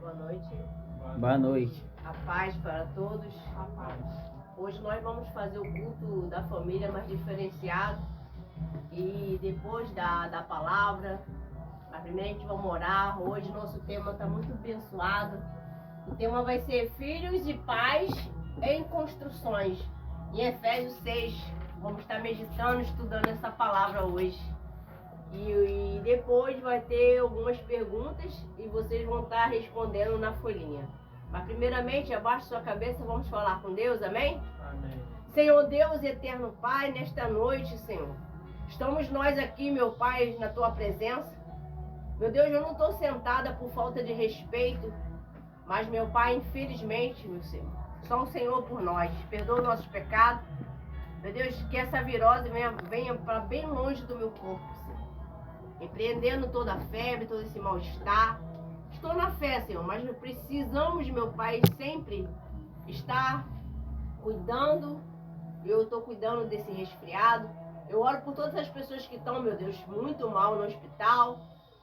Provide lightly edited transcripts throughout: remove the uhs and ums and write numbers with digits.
boa noite. Boa noite. A paz para todos. A paz. Hoje nós vamos fazer o culto da família mais diferenciado. E depois da palavra, mas primeiro a gente vai orar. Hoje nosso tema está muito abençoado. O tema vai ser Filhos e Pais em Construções. Em Efésios 6. Vamos estar meditando, estudando essa palavra hoje. E depois vai ter algumas perguntas e vocês vão estar respondendo na folhinha. Mas primeiramente, abaixe sua cabeça, vamos falar com Deus, amém? Amém. Senhor Deus, eterno Pai, nesta noite, Senhor, estamos nós aqui, meu Pai, na Tua presença. Meu Deus, eu não estou sentada por falta de respeito, mas, meu Pai, infelizmente, meu Senhor, só o Senhor por nós. Perdoa nossos pecados. Meu Deus, que essa virose venha para bem longe do meu corpo, Senhor. Repreendendo toda a febre, todo esse mal-estar. Estou na fé, Senhor, mas precisamos, meu Pai, sempre estar cuidando. Eu estou cuidando desse resfriado. Eu oro por todas as pessoas que estão, meu Deus, muito mal no hospital.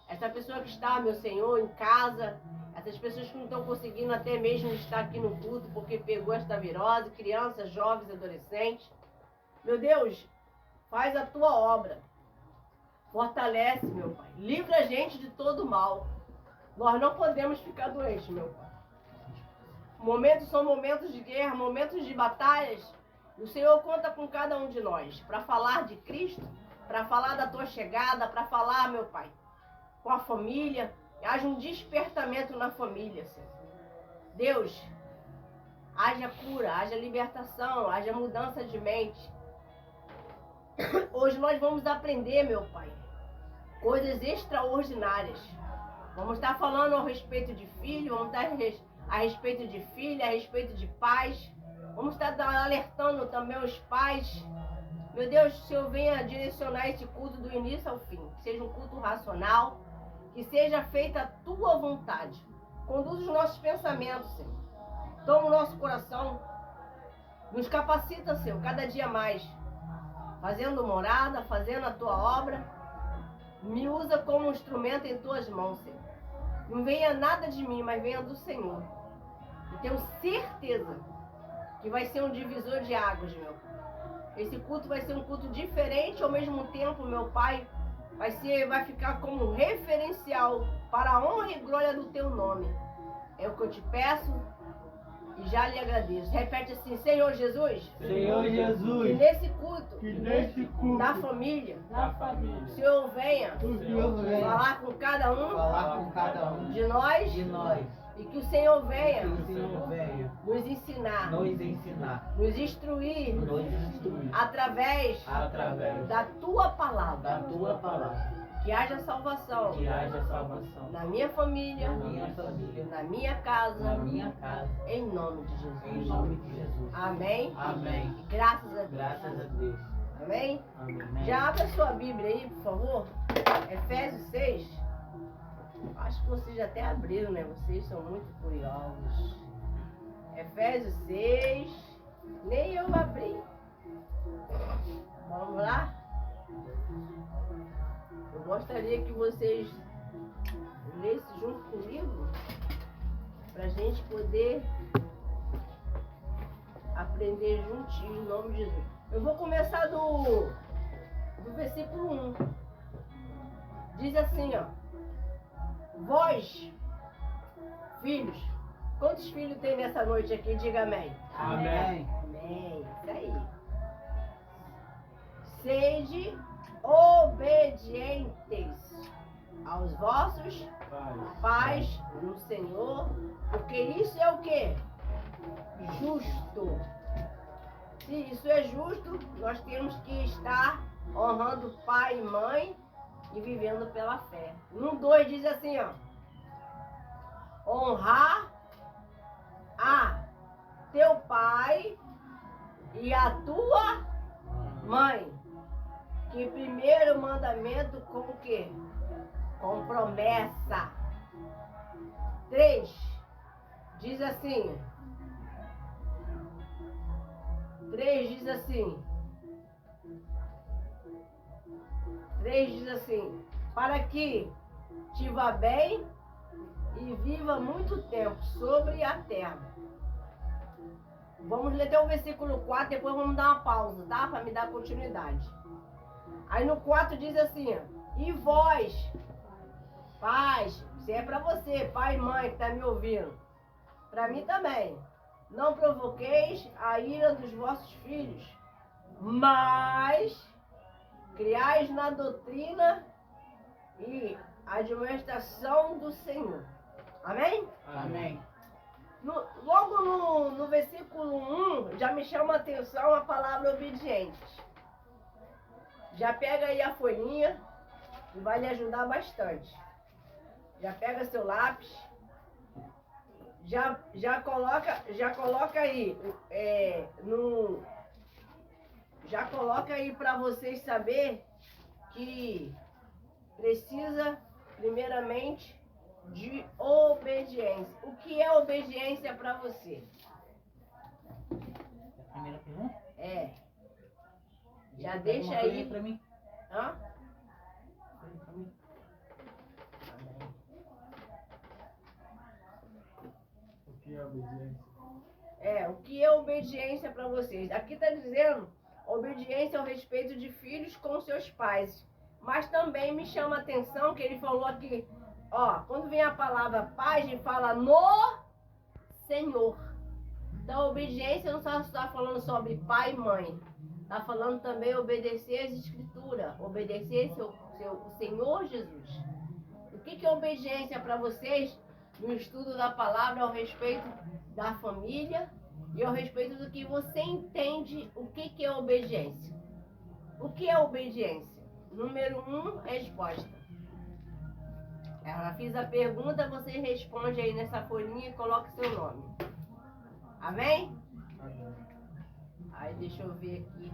Essa pessoa que está, meu Senhor, em casa. Essas pessoas que não estão conseguindo até mesmo estar aqui no culto porque pegou esta virose. Crianças, jovens, adolescentes. Meu Deus, faz a Tua obra. Fortalece, meu Pai. Livra a gente de todo mal. Nós não podemos ficar doentes, meu Pai. Momentos são momentos de guerra, momentos de batalhas. E o Senhor conta com cada um de nós para falar de Cristo, para falar da Tua chegada, para falar, meu Pai, com a família. Haja um despertamento na família, Senhor. Deus, haja cura, haja libertação, haja mudança de mente. Hoje nós vamos aprender, meu Pai, coisas extraordinárias. Vamos estar falando a respeito de filho, vamos estar a respeito de filha, a respeito de pais. Vamos estar alertando também os pais. Meu Deus, que o Senhor venha direcionar esse culto do início ao fim. Que seja um culto racional, que seja feita a Tua vontade. Conduz os nossos pensamentos, Senhor. Toma o nosso coração. Nos capacita, Senhor, cada dia mais. Fazendo morada, fazendo a Tua obra. Me usa como um instrumento em Tuas mãos, Senhor. Não venha nada de mim, mas venha do Senhor. Eu tenho certeza que vai ser um divisor de águas, meu Pai. Esse culto vai ser um culto diferente, ao mesmo tempo, meu Pai, vai ficar como um referencial para a honra e glória do Teu nome. É o que eu te peço e já lhe agradeço. Repete assim: Senhor Jesus. Senhor Jesus. Que nesse culto, da da família, família, o Senhor venha o Senhor venha falar com cada um de nós. E que o Senhor venha nos ensinar, nos instruir através da Tua palavra. Que haja salvação na minha família, na minha casa, em nome de Jesus. Amém? E graças a Deus. Amém? Já abre a sua Bíblia aí, por favor. Efésios 6. Acho que vocês até abriram, né? Vocês são muito curiosos. Efésios 6. Nem eu abri. Vamos lá? Eu gostaria que vocês lessem junto comigo para a gente poder aprender juntinho em nome de Jesus. Eu vou começar do versículo 1. Diz assim, ó. Vós, filhos, quantos filhos tem nessa noite aqui? Diga amém. Amém. Amém. Isso aí. Sede obedientes aos vossos pais no Senhor, porque isso é o quê? Justo. Se isso é justo, nós temos que estar honrando pai e mãe e vivendo pela fé. No 2 diz assim, ó. Honrar a teu pai e a tua mãe. Que primeiro mandamento com o quê? Com promessa. 3 diz assim. 3 diz assim. 3 diz assim: para que te vá bem e viva muito tempo sobre a terra. Vamos ler até o versículo 4, depois vamos dar uma pausa, tá? Para me dar continuidade. Aí no 4 diz assim, ó, e vós, pais, isso é para você, pai e mãe que tá me ouvindo, para mim também, não provoqueis a ira dos vossos filhos, mas criais na doutrina e admoestação do Senhor. Amém? Amém. Logo no versículo 1, já me chama a atenção a palavra obediente. Já pega aí a folhinha, que vai lhe ajudar bastante. Já pega seu lápis, já coloca aí, já coloca aí para vocês saber que precisa, primeiramente, de obediência. O que é obediência para você? A primeira pergunta? É. Já Pega deixa uma aí. folhinha pra mim. Hã? Pra mim. O que é obediência? O que é obediência para vocês? Aqui está dizendo obediência ao respeito de filhos com seus pais. Mas também me chama a atenção que ele falou aqui, ó, quando vem a palavra paz, ele fala no Senhor. Então, obediência não só está falando sobre pai e mãe. Está falando também obedecer as escrituras, obedecer o Senhor Jesus. O que é obediência para vocês no estudo da palavra ao respeito da família e ao respeito do que você entende o que é obediência? O que é obediência? Número 1, resposta. Ela fiz a pergunta, você responde aí nessa folhinha e coloca seu nome. Amém? Amém. Aí deixa eu ver aqui.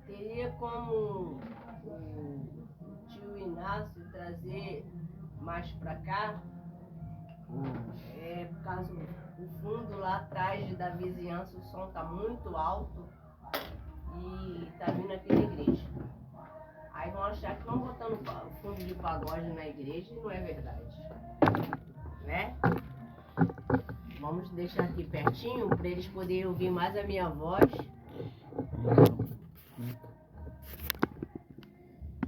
Teria como o tio Inácio trazer mais pra cá? Por causa do fundo lá atrás da vizinhança, o som tá muito alto e tá vindo aqui na igreja. Aí vão achar que estão botando fundo de pagode na igreja e não é verdade, né? Vamos deixar aqui pertinho para eles poderem ouvir mais a minha voz,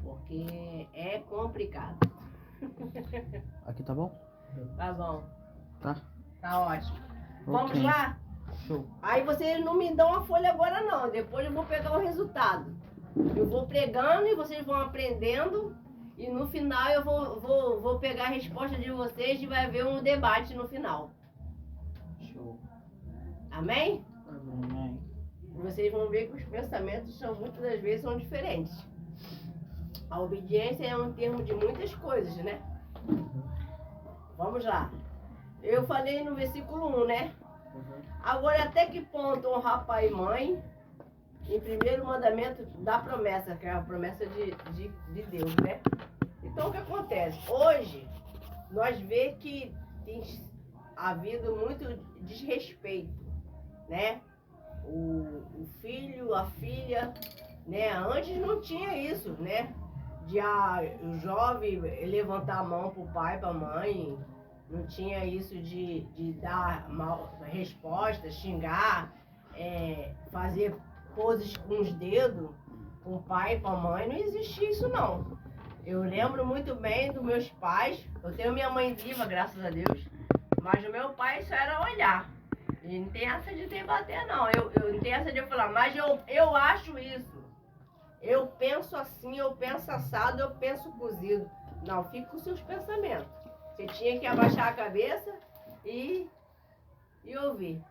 porque é complicado. Aqui tá bom? Tá bom. Tá. Tá ótimo. Vamos Ok. lá? Show. Aí vocês não me dão a folha agora não, depois eu vou pegar o resultado. Eu vou pregando e vocês vão aprendendo e no final eu vou pegar a resposta de vocês e vai haver um debate no final. Show. Amém? Amém. Vocês vão ver que os pensamentos muitas das vezes são diferentes. A obediência é um termo de muitas coisas, né? Vamos lá. Eu falei no versículo 1, né? Agora, até que ponto honrar pai e mãe? Em primeiro mandamento da promessa, que é a promessa de Deus, né? Então, o que acontece? Hoje, nós vemos que tem havido muito desrespeito, né? O filho, a filha, né? Antes não tinha isso, né? De o jovem levantar a mão pro pai, pra mãe, não tinha isso de dar resposta, xingar, fazer poses com os dedos, com o pai e com a mãe, não existia isso não. Eu lembro muito bem dos meus pais, eu tenho minha mãe viva, graças a Deus, mas o meu pai só era olhar. E não tem essa de debater não, eu não tenho essa de falar, mas eu acho isso. Eu penso assim, eu penso assado, eu penso cozido. Não, fique com seus pensamentos. Você tinha que abaixar a cabeça e ouvir.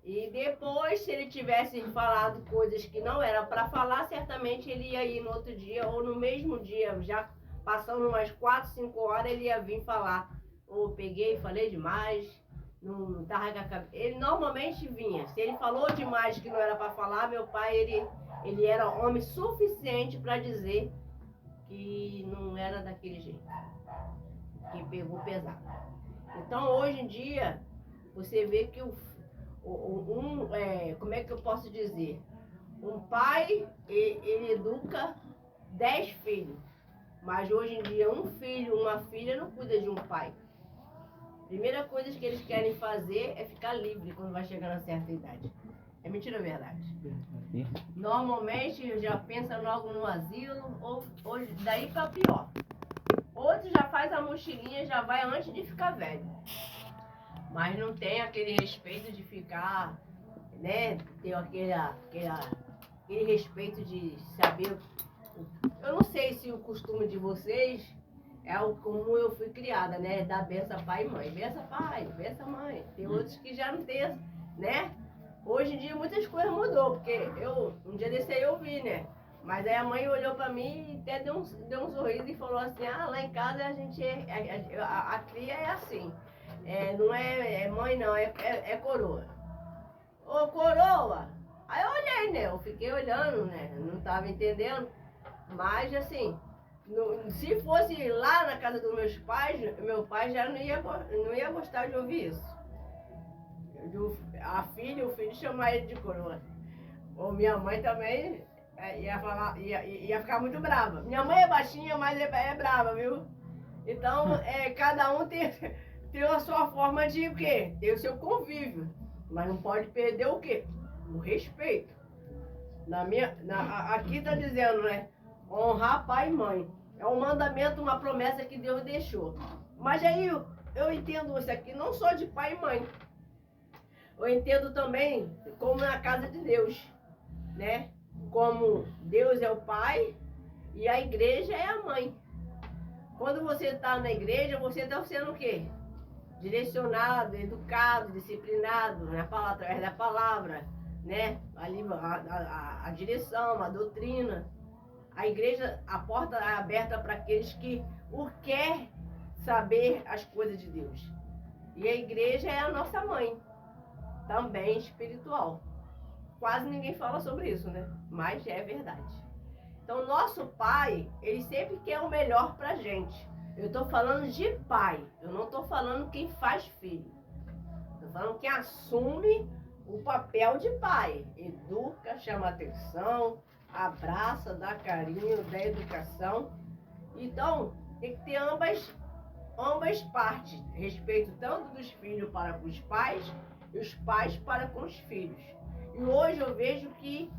E depois, se ele tivesse falado coisas que não era para falar, certamente ele ia ir no outro dia ou no mesmo dia, já passando umas 4, 5 horas, ele ia vir falar. Ou peguei, falei demais, não tava com a cabeça. Ele normalmente vinha. Se ele falou demais que não era para falar, meu pai, ele era homem suficiente para dizer que não era daquele jeito, que pegou pesado. Então, hoje em dia, você vê que como é que eu posso dizer? Um pai, ele educa 10 filhos. Mas hoje em dia, um filho, uma filha não cuida de um pai. Primeira coisa que eles querem fazer é ficar livre quando vai chegando a certa idade. É mentira ou verdade? Normalmente já pensa logo no asilo, ou daí para pior. Outro já faz a mochilinha, já vai antes de ficar velho. Mas não tem aquele respeito de ficar, né? Ter aquele respeito de saber. Eu não sei se o costume de vocês é como eu fui criada, né? Dar benção pai e mãe. Benção pai, benção mãe. Tem outros que já não tem, né? Hoje em dia muitas coisas mudou, porque um dia desse aí eu vi, né? Mas aí a mãe olhou pra mim e até deu um sorriso e falou assim, lá em casa a gente a cria é assim. Não é mãe não, é coroa. Ô coroa! Aí eu olhei, né? Eu fiquei olhando, né? Não tava entendendo. Mas assim, se fosse lá na casa dos meus pais, meu pai já não ia gostar de ouvir isso. O filho chamar ele de coroa. Ou minha mãe também ia ficar muito brava. Minha mãe é baixinha, mas é brava, viu? Então, cada um tem a sua forma de o quê? Ter o seu convívio. Mas não pode perder o quê? O respeito. Aqui está dizendo, né? Honrar pai e mãe. É um mandamento, uma promessa que Deus deixou. Mas aí eu entendo isso aqui não só de pai e mãe. Eu entendo também como na casa de Deus, né? Como Deus é o pai e a igreja é a mãe. Quando você está na igreja, você está sendo o quê? Direcionado, educado, disciplinado, né? Através da palavra, né? A direção, a doutrina. A igreja, a porta é aberta para aqueles que quer saber as coisas de Deus. E a igreja é a nossa mãe, também espiritual. Quase ninguém fala sobre isso, né? Mas é verdade. Então, nosso pai, ele sempre quer o melhor pra gente. Eu tô falando de pai, eu não tô falando quem faz filho. Tô falando quem assume o papel de pai. Educa, chama atenção, abraça, dá carinho, dá educação. Então, tem que ter ambas partes. Respeito tanto dos filhos para com os pais e os pais para com os filhos. E hoje eu vejo que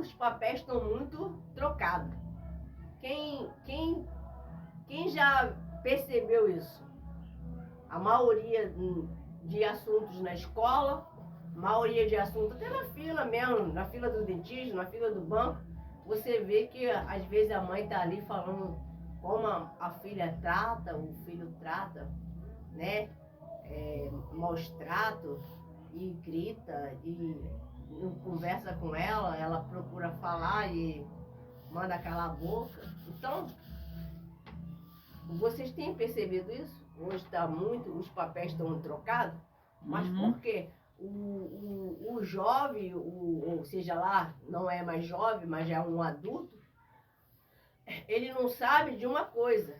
os papéis estão muito trocados. Quem já percebeu isso? A maioria de assuntos na escola, maioria de assuntos até na fila mesmo, na fila do dentista, na fila do banco, você vê que às vezes a mãe está ali falando como a filha trata, o filho trata, né? Maus tratos, e grita, e não conversa com ela, ela procura falar e manda calar a boca. Então, vocês têm percebido isso? Hoje está os papéis estão trocados, mas por quê? O jovem, ou seja lá, não é mais jovem, mas já é um adulto, ele não sabe de uma coisa.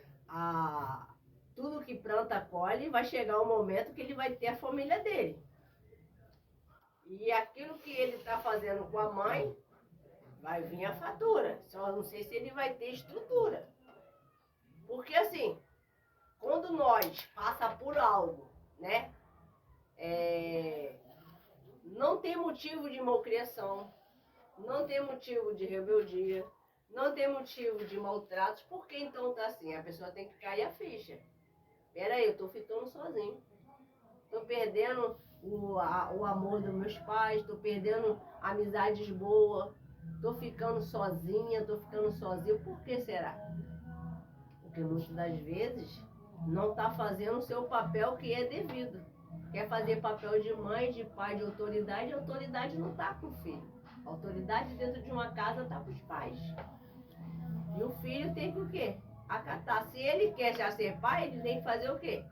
Tudo que planta colhe, vai chegar um momento que ele vai ter a família dele. E aquilo que ele está fazendo com a mãe, vai vir a fatura. Só não sei se ele vai ter estrutura. Porque assim, quando nós passa por algo, né? Não tem motivo de malcriação, não tem motivo de rebeldia, não tem motivo de maltratos. Por que então tá assim? A pessoa tem que cair a ficha. Peraí, eu tô ficando sozinho. Tô perdendo o amor dos meus pais, tô perdendo amizades boas, tô ficando sozinha, tô ficando sozinho. Por que será? Porque muitas das vezes não tá fazendo o seu papel que é devido. Quer fazer papel de mãe, de pai, de autoridade, a autoridade não tá com o filho. A autoridade dentro de uma casa tá com os pais. E o filho tem que o quê? Acatar. Se ele quer já ser pai, ele tem que fazer o quê?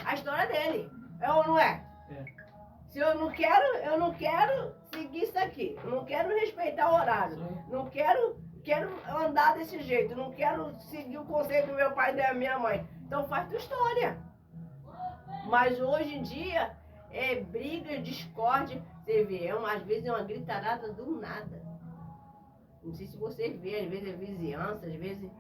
A história dele. É ou não é? Se eu não quero seguir isso aqui. Eu não quero respeitar o horário. Não quero andar desse jeito. Não quero seguir o conselho do meu pai e da minha mãe. Então faz tua história. Mas hoje em dia é briga, discórdia. Você vê, às vezes é uma gritarada do nada. Não sei se você vê, às vezes é vizinhança, às vezes...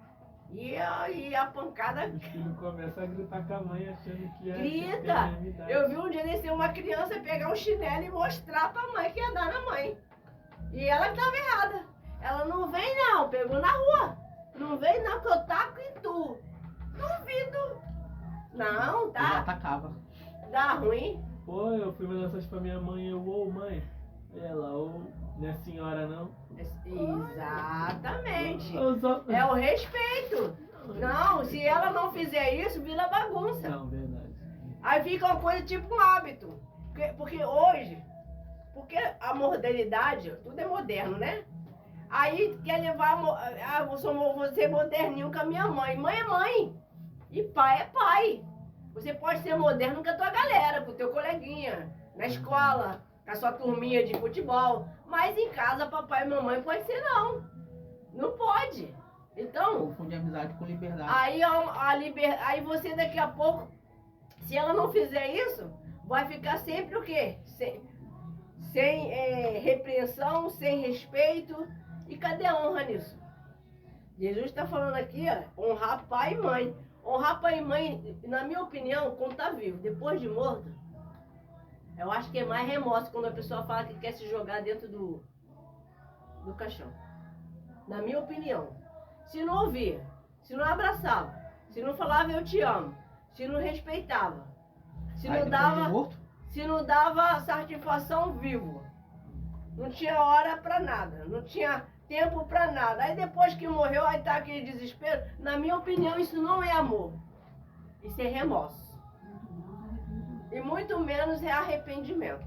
E a pancada... Os filhos começam a gritar com a mãe achando que é... Grita! que é a mesma idade. Eu vi um dia descer uma criança pegar um chinelo e mostrar pra mãe que ia dar na mãe. E ela que tava errada. Ela não vem não, pegou na rua. Não vem não, que eu taco em tu. Duvido. Não, Ele tá. atacava. Dá ruim. Pô, eu fui mandar mensagem pra minha mãe, ô mãe. Aí ela, não é senhora não. Exatamente. Eu só... É o respeito. Não, se ela não fizer isso, vira bagunça. Não, verdade. Aí fica uma coisa tipo um hábito. Porque hoje, a modernidade, tudo é moderno, né? Aí quer levar, vou ser moderninho com a minha mãe. Mãe é mãe. E pai é pai. Você pode ser moderno com a tua galera, com o teu coleguinha, na escola, com a sua turminha de futebol. Mas em casa, papai e mamãe pode ser não. Não pode. Então, Confunde amizade com liberdade. aí você daqui a pouco, se ela não fizer isso, vai ficar sempre o quê? Sem repreensão, sem respeito. E cadê a honra nisso? Jesus está falando aqui, ó, honrar pai e mãe. Honrar pai e mãe, na minha opinião, quando tá vivo. Depois de morto, eu acho que é mais remorso quando a pessoa fala que quer se jogar dentro do caixão. Na minha opinião. Se não ouvia, se não abraçava, se não falava eu te amo, se não respeitava, se Aí, não depois de dava... morto, Se não dava satisfação vivo, não tinha hora pra nada, não tinha tempo pra nada. Aí depois que morreu, aí tá aquele desespero. Na minha opinião, isso não é amor. Isso é remorso. E muito menos é arrependimento.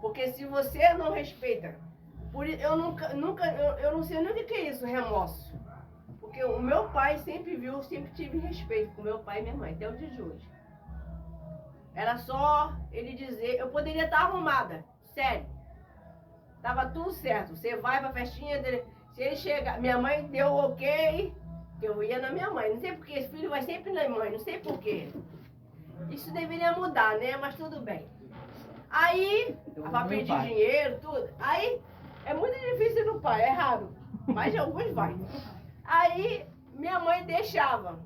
Porque se você não respeita, eu não sei nem o que é isso, remorso. Porque o meu pai sempre tive respeito com meu pai e minha mãe, até o dia de hoje. Era só ele dizer, eu poderia estar arrumada, sério. Tava tudo certo. Você vai pra festinha dele. Se ele chegar, minha mãe deu ok, eu ia na minha mãe. Não sei porque esse filho vai sempre na mãe, não sei porquê. Isso deveria mudar, né? Mas tudo bem. Aí, pra pedir dinheiro, tudo. Aí, é muito difícil no pai, é raro. Mas alguns vai. Aí, minha mãe deixava.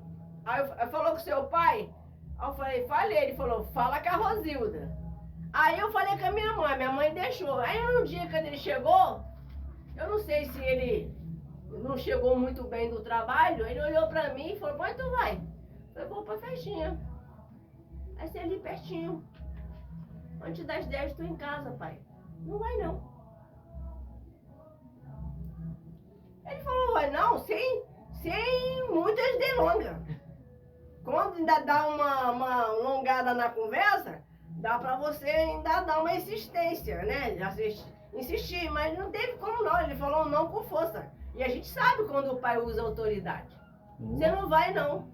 Aí falou com seu pai. Aí eu falei, ele falou, fala com a Rosilda. Aí eu falei com a minha mãe deixou. Aí um dia quando ele chegou, eu não sei se ele não chegou muito bem do trabalho, ele olhou pra mim e falou, pai, tu vai? Eu falei, vou pra festinha. Aí você ali pertinho. Antes das 10 tô em casa, pai. Não vai não. Ele falou, vai não, sem muitas delongas. Quando ainda dá uma alongada na conversa, dá pra você ainda dar uma insistência, né? Insistir, mas não teve como não. Ele falou não com força. E a gente sabe quando o pai usa autoridade. Você não vai não.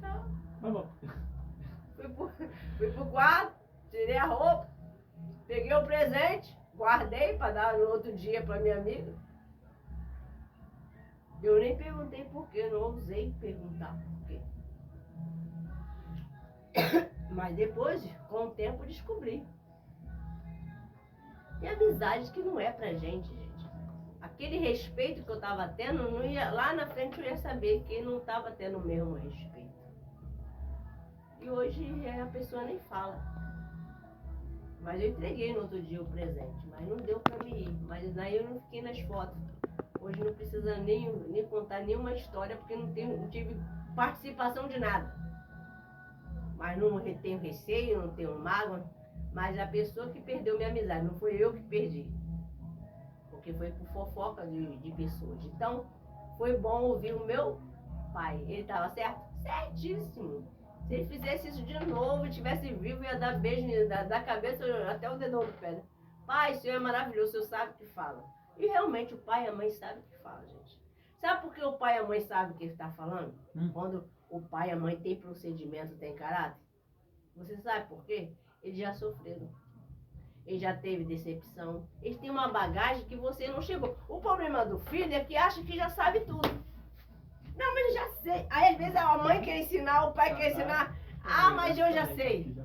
Tá bom. Fui pro quarto, tirei a roupa, peguei o presente, guardei pra dar no outro dia pra minha amiga. Eu nem perguntei por quê, não ousei perguntar por quê. Mas depois, com o tempo, descobri. Tem amizades que não é pra gente. Aquele respeito que eu tava tendo, não ia, lá na frente eu ia saber que não tava tendo o mesmo respeito. E hoje a pessoa nem fala. Mas eu entreguei no outro dia o presente, mas não deu pra me ir. Mas daí eu não fiquei nas fotos. Hoje não precisa nem contar nenhuma história, porque não tive participação de nada. Mas não tenho receio, não tenho mágoa. Mas a pessoa que perdeu minha amizade, não foi eu que perdi. Porque foi por fofoca de pessoas. Então, foi bom ouvir o meu pai. Ele estava certo? Certíssimo. Se ele fizesse isso de novo, estivesse vivo, ia dar beijo da cabeça até o dedão do pé. Pai, o senhor é maravilhoso, o senhor sabe o que fala. E realmente o pai e a mãe sabem o que fala, gente. Sabe por que o pai e a mãe sabem o que ele está falando? Quando o pai e a mãe têm procedimento, têm caráter? Você sabe por quê? Eles já sofreram. Ele já teve decepção. Eles têm uma bagagem que você não chegou. O problema do filho é que acha que já sabe tudo. Não, mas eu já sei. Aí às vezes a mãe quer ensinar, o pai quer ensinar. Ah, mas eu já sei.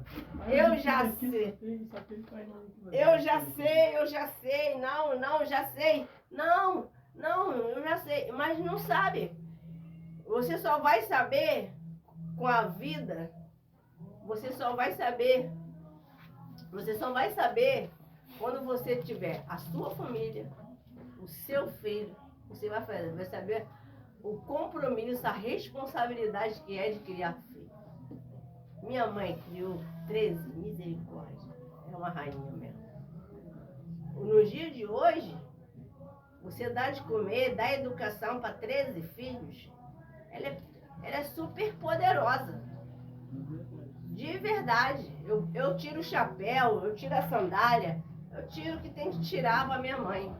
Eu já sei. Só tem pai não. Eu já sei. Não, já sei. Não, eu já sei. Mas não sabe. Você só vai saber com a vida. Você só vai saber quando você tiver a sua família, o seu filho. Você vai saber o compromisso, a responsabilidade que é de criar filho. Minha mãe criou 13, misericórdia. É uma rainha mesmo. No dia de hoje, você dá de comer, dá educação para 13 filhos, ela é super poderosa. De verdade. Eu tiro o chapéu, eu tiro a sandália, eu tiro o que tem que tirar para minha mãe.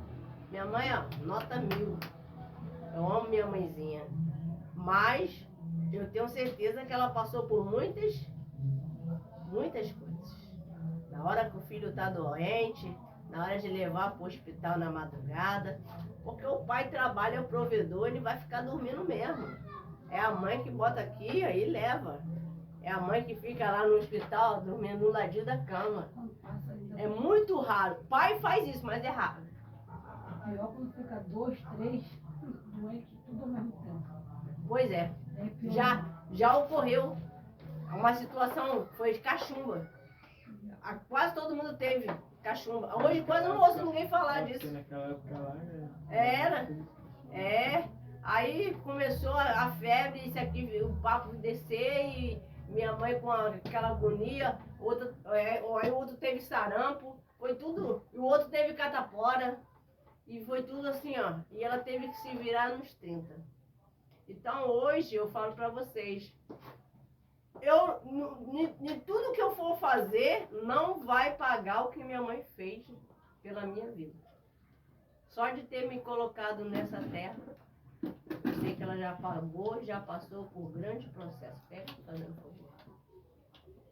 Minha mãe, ó, nota 1000. Eu amo minha mãezinha. Mas eu tenho certeza que ela passou por muitas coisas. Na hora que o filho tá doente, na hora de levar para o hospital na madrugada, porque o pai trabalha, é o provedor, ele vai ficar dormindo mesmo. É a mãe que bota aqui, aí leva. É a mãe que fica lá no hospital dormindo no ladinho da cama. É muito raro. Pai faz isso, mas é raro. Pior quando fica 2, 3 doentes tudo ao mesmo tempo. Pois é. Já ocorreu uma situação, foi de cachumba. Quase todo mundo teve cachumba. Hoje quase eu não ouço ninguém falar disso. Naquela época lá Era. Aí começou a febre, isso aqui, o papo descer e minha mãe com aquela agonia, aí o outro teve sarampo, foi tudo, e o outro teve catapora, e foi tudo assim, ó. E ela teve que se virar nos 30. Então hoje eu falo pra vocês, de tudo que eu for fazer, não vai pagar o que minha mãe fez pela minha vida. Só de ter me colocado nessa terra, eu sei que ela já pagou, já passou por grande processo. Pega, fazendo favor.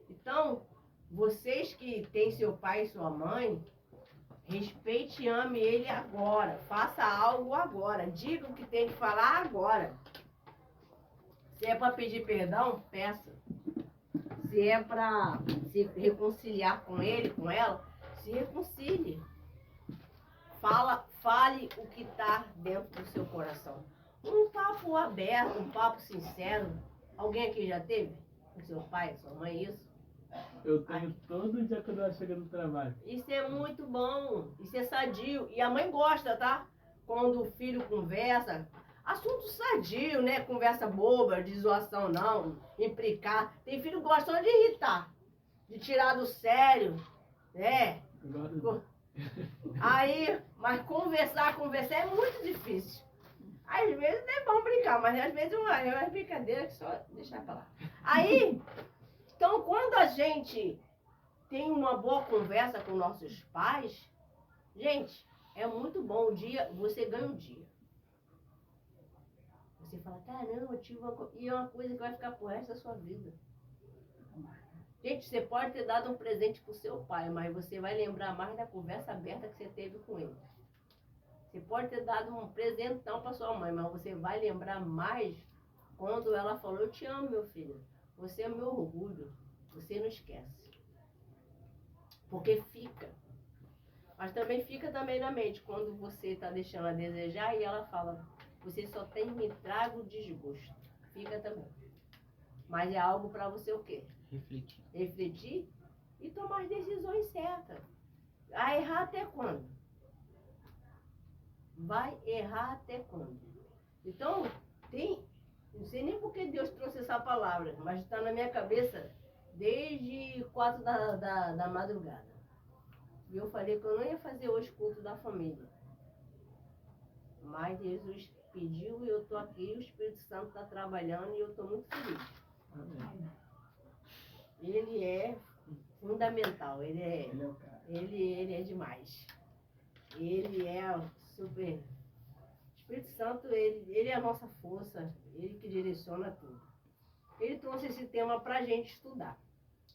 Então, vocês que têm seu pai e sua mãe, respeite e ame ele agora. Faça algo agora. Diga o que tem que falar agora. Se é para pedir perdão, peça. Se é para se reconciliar com ele, com ela, se reconcilie. Fale o que está dentro do seu coração. Um papo aberto, um papo sincero. Alguém aqui já teve? Com seu pai, sua mãe, isso? Eu tenho todo dia quando ela chega no trabalho. Isso é muito bom. Isso é sadio. E a mãe gosta, tá? Quando o filho conversa. Assunto sadio, né? Conversa boba, de zoação não. Implicar. Tem filho que gosta só de irritar. De tirar do sério. Né? Aí, mas conversar é muito difícil. Às vezes é bom brincar, mas às vezes é uma brincadeira que só deixar pra lá. Aí, então quando a gente tem uma boa conversa com nossos pais, gente, é muito bom. O dia, você ganha um dia. Você fala, caramba, eu tive e é uma coisa que vai ficar pro resto da sua vida. Gente, você pode ter dado um presente pro seu pai, mas você vai lembrar mais da conversa aberta que você teve com ele. Você pode ter dado um presentão para sua mãe, mas você vai lembrar mais quando ela falou, eu te amo, meu filho. Você é meu orgulho. Você não esquece. Porque fica. Mas também fica também na mente, quando você está deixando a desejar e ela fala, você só tem me trago desgosto. Fica também. Mas é algo para você o quê? Refletir e tomar as decisões certas. Vai errar até quando? Vai errar até quando? Então, não sei nem por que Deus trouxe essa palavra, mas está na minha cabeça desde 4 da madrugada. E eu falei que eu não ia fazer hoje culto da família. Mas Jesus pediu e eu estou aqui, o Espírito Santo está trabalhando e eu estou muito feliz. Amém. Ele é fundamental, ele é Ele é o cara. Ele é demais. Ele é super. O Espírito Santo, ele é a nossa força, ele que direciona tudo. Ele trouxe esse tema para a gente estudar.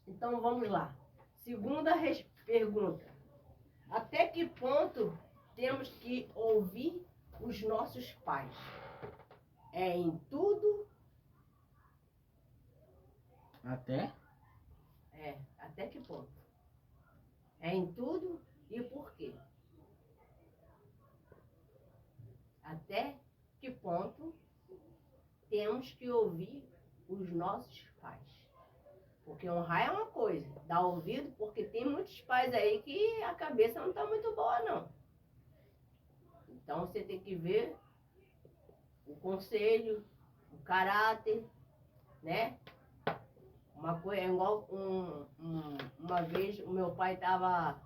Então vamos lá. Segunda pergunta. Até que ponto temos que ouvir os nossos pais? É em tudo? Até? Até que ponto? É em tudo e por quê? Até que ponto temos que ouvir os nossos pais? Porque honrar é uma coisa, dar ouvido, porque tem muitos pais aí que a cabeça não está muito boa, não. Então você tem que ver o conselho, o caráter, né? Uma coisa, é igual uma vez o meu pai estava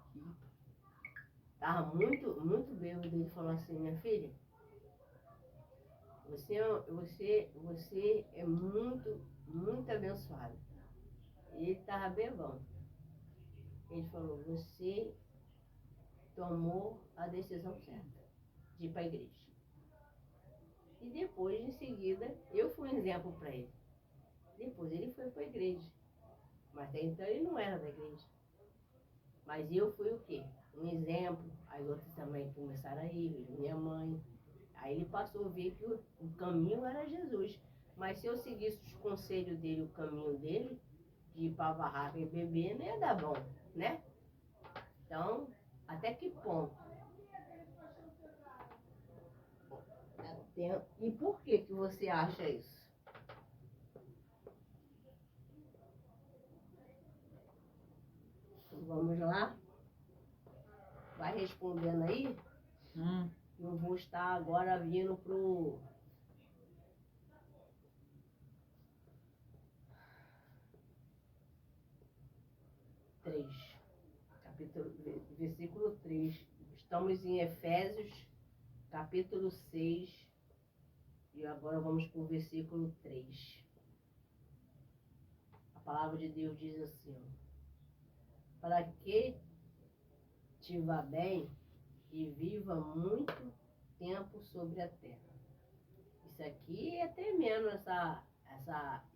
muito bêbado, ele falou assim, minha filha, você é muito abençoada. Ele estava bebão. Ele falou, você tomou a decisão certa de ir para a igreja. E depois, em seguida, eu fui um exemplo para ele. Depois ele foi para a igreja. Mas até então ele não era da igreja. Mas eu fui o quê? Um exemplo. Aí outros também começaram a ir, minha mãe. Aí ele passou a ver que o caminho era Jesus. Mas se eu seguisse os conselhos dele, o caminho dele, de ir para a barraca e beber, não ia dar bom, né? Então, até que ponto? E por que você acha isso? Vamos lá? Vai respondendo aí. Eu vou estar agora vindo pro... versículo 3. Estamos em Efésios, capítulo 6. E agora vamos para o versículo 3. A palavra de Deus diz assim, ó, para que te vá bem e viva muito tempo sobre a terra. Isso aqui é tremendo,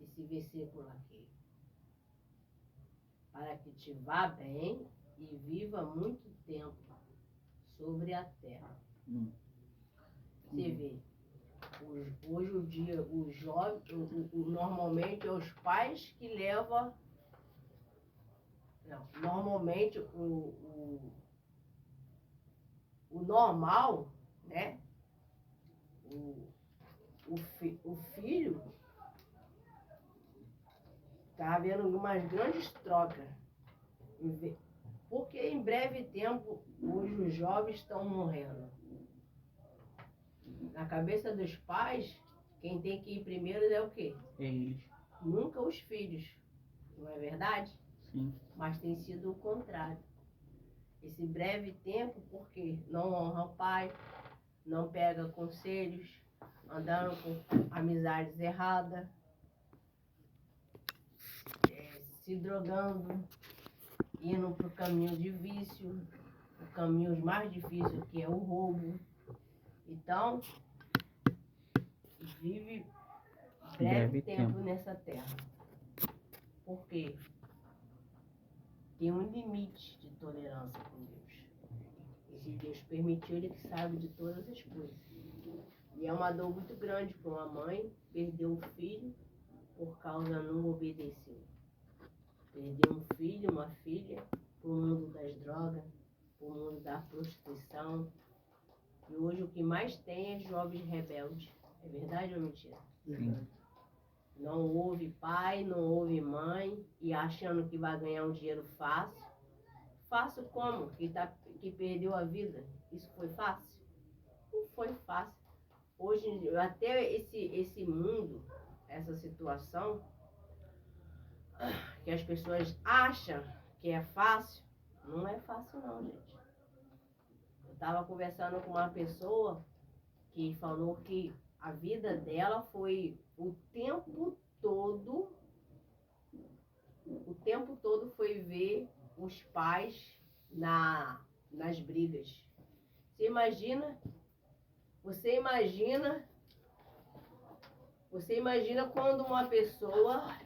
esse versículo aqui. Para que te vá bem e viva muito tempo sobre a terra. Você vê, hoje o dia, os jovens, normalmente é os pais que levam. Não, normalmente o normal, né? O filho está havendo umas grandes trocas. Porque em breve tempo hoje os jovens estão morrendo. Na cabeça dos pais, quem tem que ir primeiro é o quê? Eles. Nunca os filhos. Não é verdade? Sim. Mas tem sido o contrário. Esse breve tempo, porque não honra o pai, não pega conselhos, andando com amizades erradas, se drogando, indo para o caminho de vício, o caminho mais difícil que é o roubo. Então, vive breve tempo nessa terra. Por quê? Tem um limite de tolerância com Deus. E se Deus permitiu, Ele que sabe de todas as coisas. E é uma dor muito grande para uma mãe perder um filho por causa não obedeceu. Perder um filho, uma filha, para o mundo das drogas, para o mundo da prostituição. E hoje o que mais tem é jovens rebeldes. É verdade ou mentira? Sim. Não ouve pai, não ouve mãe, e achando que vai ganhar um dinheiro fácil. Fácil como? Que perdeu a vida. Isso foi fácil? Não foi fácil. Hoje, até esse mundo, essa situação, que as pessoas acham que é fácil, não é fácil não, gente. Eu estava conversando com uma pessoa que falou que a vida dela foi o tempo todo foi ver os pais nas brigas. Você imagina quando uma pessoa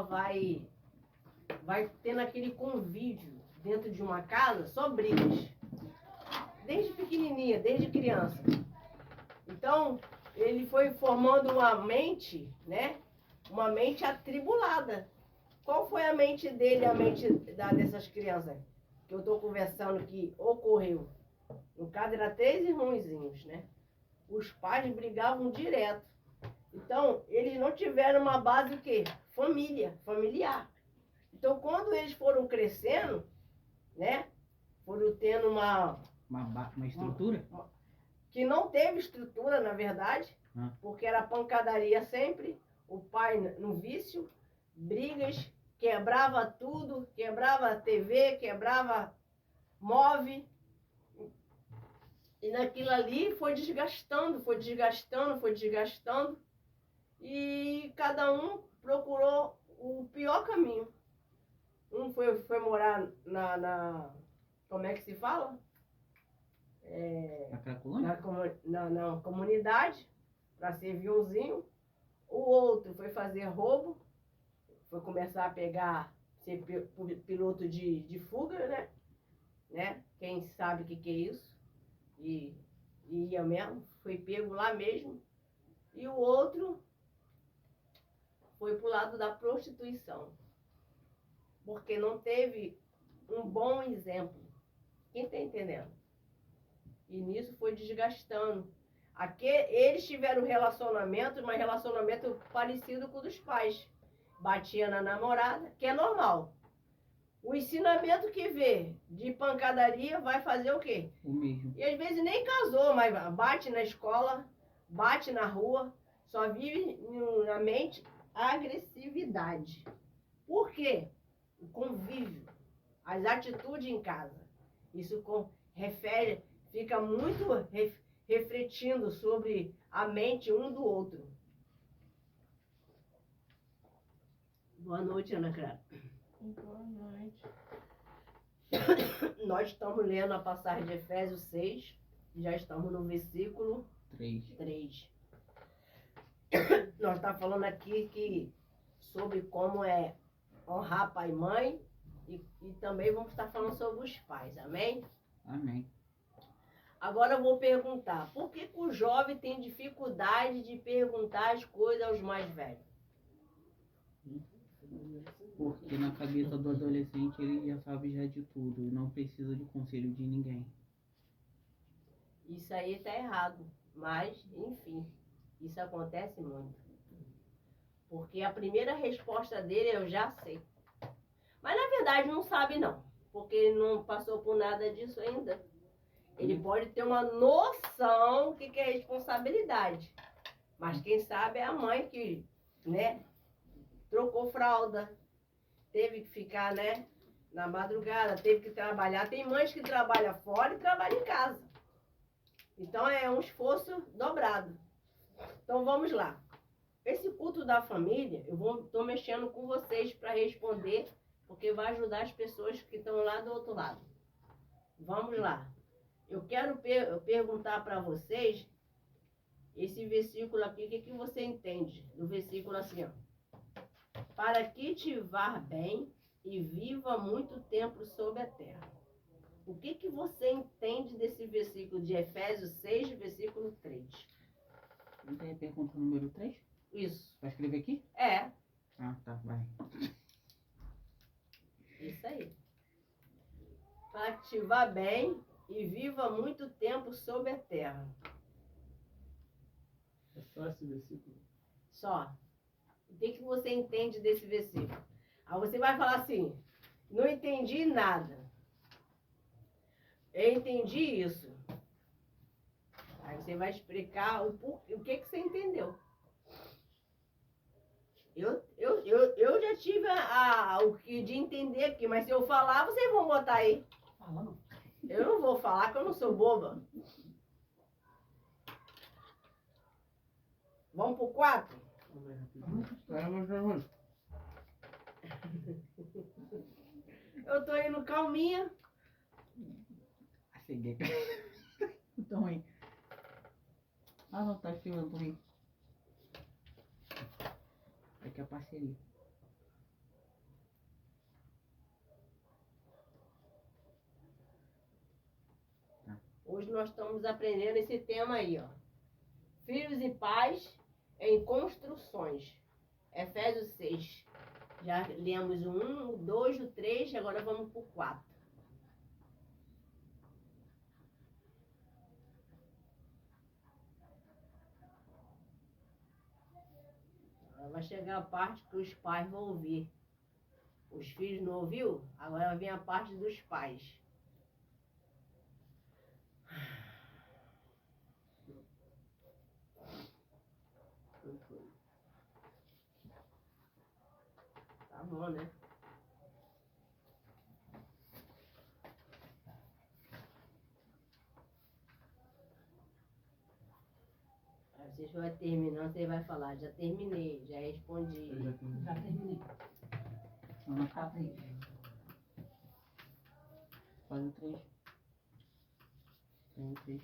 vai tendo aquele convívio dentro de uma casa, só brigas. Desde pequenininha, desde criança. Então, ele foi formando uma mente, né? Uma mente atribulada. Qual foi a mente dele, a mente dessas crianças que eu estou conversando que ocorreu? No caso, era 3 irmãozinhos, né? Os pais brigavam direto. Então, eles não tiveram uma base o quê? Familiar. Então, quando eles foram crescendo, né? Foram tendo uma estrutura? Que não teve estrutura, na verdade, porque era pancadaria sempre, o pai no vício, brigas, quebrava tudo, quebrava a TV, quebrava móvel. E naquilo ali foi desgastando, foi desgastando, foi desgastando. E cada um procurou o pior caminho. Um foi morar como é que se fala? Na comunidade, para ser viãozinho. O outro foi fazer roubo, foi começar a ser piloto de fuga, né? Quem sabe o que é isso? E ia mesmo, foi pego lá mesmo. E o outro foi pro lado da prostituição, porque não teve um bom exemplo. Quem está entendendo? E nisso foi desgastando. Eles tiveram relacionamento, mas relacionamento parecido com o dos pais. Batia na namorada, que é normal. O ensinamento que vê de pancadaria vai fazer o quê? O mesmo. E às vezes nem casou, mas bate na escola, bate na rua, só vive na mente agressividade. Por quê? O convívio, as atitudes em casa. Isso fica muito refletindo sobre a mente um do outro. Boa noite, Ana Clara. Boa noite. Nós estamos lendo a passagem de Efésios 6, já estamos no versículo 3. Nós estamos falando aqui sobre como é honrar pai e mãe e também vamos estar falando sobre os pais, amém? Amém. Agora eu vou perguntar, por que o jovem tem dificuldade de perguntar as coisas aos mais velhos? Porque na cabeça do adolescente ele já sabe já de tudo e não precisa de conselho de ninguém. Isso aí está errado, mas enfim, isso acontece muito. Porque a primeira resposta dele é eu já sei. Mas na verdade não sabe não, porque ele não passou por nada disso ainda. Ele pode ter uma noção do que é responsabilidade. Mas quem sabe é a mãe que, né, trocou fralda, teve que ficar, né, na madrugada, teve que trabalhar. Tem mães que trabalham fora e trabalham em casa. Então é um esforço dobrado. Então vamos lá. Esse culto da família, estou mexendo com vocês para responder, porque vai ajudar as pessoas que estão lá do outro lado. Vamos lá. Eu quero perguntar para vocês esse versículo aqui, o que você entende do versículo assim, ó. Para que te vá bem e viva muito tempo sobre a terra. O que você entende desse versículo de Efésios 6, versículo 3? Não tem a pergunta número 3? Isso. Vai escrever aqui? É. Ah, tá, vai. Isso aí. Para que te vá bem e viva muito tempo sobre a terra. É só esse versículo? Só. O que você entende desse versículo? Aí você vai falar assim, não entendi nada. Eu entendi isso. Aí você vai explicar o que você entendeu. Eu já tive o que de entender aqui, mas se eu falar, vocês vão botar aí. Falando. Eu não vou falar que eu não sou boba. Vamos pro 4? Vamos ver rapidinho. Eu tô indo calminha. Cheguei. Então aí. Ah, não, tá escrevendo também. Aqui é a parceria. Hoje nós estamos aprendendo esse tema aí, ó. Filhos e pais em construções. Efésios 6, Já lemos o 1, o 2, o 3, agora vamos para o 4. Agora vai chegar a parte que os pais vão ouvir. Os filhos não ouviu? Agora vai vir a parte dos pais. Tá bom, né? Aí vocês vão terminando, você vai falar, já terminei, já respondi. Eu já tenho. Já terminei. Ana, A 3. faz o 3. Tem o 3.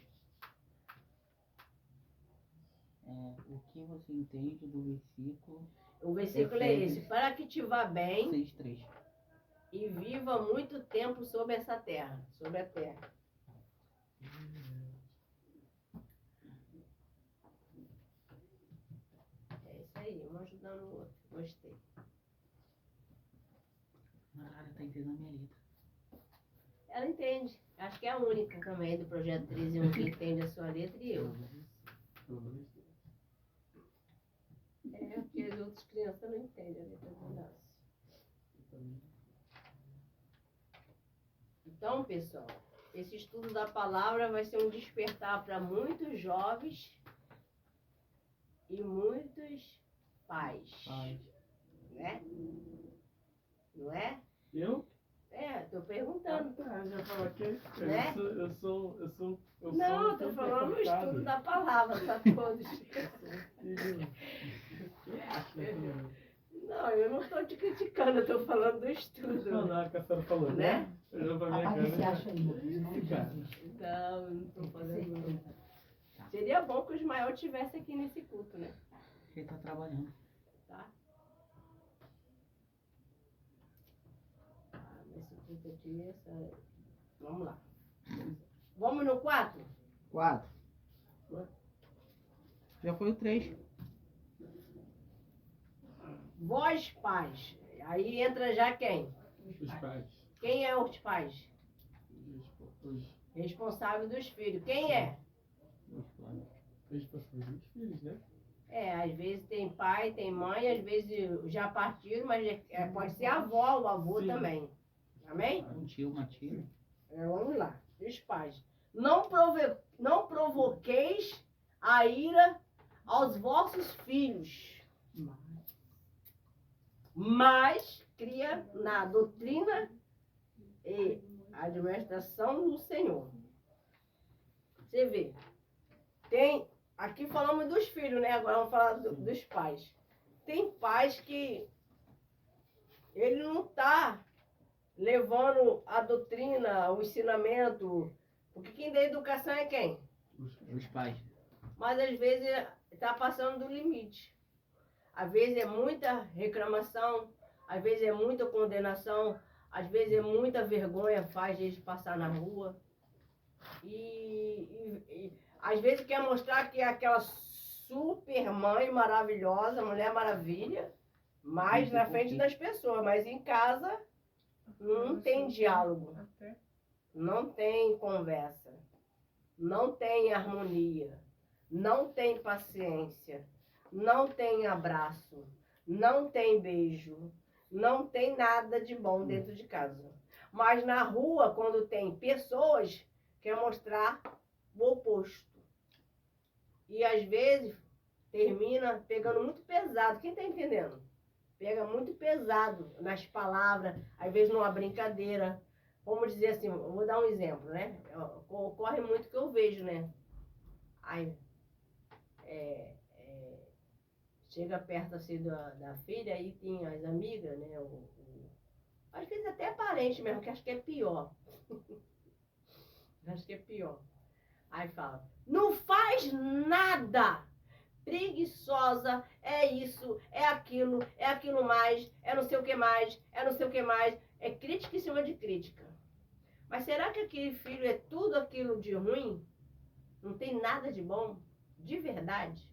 O que você entende do versículo O versículo é esse. Para que te vá bem 6:3? e viva muito tempo sobre essa terra, sobre a terra. É isso aí, um ajudando o outro. Gostei. Cara, tá entendendo a minha letra. Ela entende. Acho que é a única também do Projeto 13.1 que entende a sua letra e eu. É, porque as outras crianças não entendem a letra do nosso. Então, pessoal, esse estudo da palavra vai ser um despertar para muitos jovens e muitos pais. Né? Não é? Eu? É, tô perguntando. Já falou aqui. Né? Eu sou. Não, eu tô falando no estudo da palavra para todos. Não, eu não estou te criticando, eu estou falando do estudo. Não, não, que a senhora falou, Né? Olhou pra minha Apaga esse cara. acho aí, meu. Em nome de Cara. Jesus. Não, eu não estou fazendo. Certeza. Seria bom que o Ismael estivesse aqui nesse culto, né? Ele tá trabalhando. Tá? Nesse culto aqui, vamos lá. Vamos no 4? 4. Já foi o 3. Vós, pais. Aí entra já quem? Os pais. Quem é os pais? Os Responsável dos filhos. Quem é? responsáveis dos filhos, né? É, às vezes tem pai, tem mãe, às vezes já partiram, mas pode ser a avó, o avô Sim. também. Amém? Um tio, uma tia. Vamos lá, os pais. Não provoqueis a ira aos vossos filhos, mas cria na doutrina e administração do Senhor. Você vê, aqui falamos dos filhos, né? Agora vamos falar dos pais. Tem pais que ele não está levando a doutrina, o ensinamento, porque quem dá educação é quem? Os pais. Mas às vezes está passando do limite. Às vezes é muita reclamação, às vezes é muita condenação, às vezes é muita vergonha faz eles passar na rua. E às vezes quer mostrar que é aquela super mãe maravilhosa, Mulher Maravilha, mas na frente das pessoas, mas em casa não tem diálogo, não tem conversa, não tem harmonia, não tem paciência, não tem abraço, não tem beijo, não tem nada de bom dentro de casa. Mas na rua, quando tem pessoas, quer mostrar o oposto. E às vezes termina pegando muito pesado. Quem está entendendo? Pega muito pesado nas palavras, às vezes numa brincadeira. Vamos dizer assim, eu vou dar um exemplo, né? Ocorre muito que eu vejo, né? Aí, chega perto assim da filha, aí tem as amigas, né? Às vezes até parente mesmo, que acho que é pior. Acho que é pior. Aí fala, não faz nada! Preguiçosa, é isso, é aquilo mais, é não sei o que mais, é não sei o que mais. É crítica em cima de crítica. Mas será que aquele filho é tudo aquilo de ruim? Não tem nada de bom? De verdade?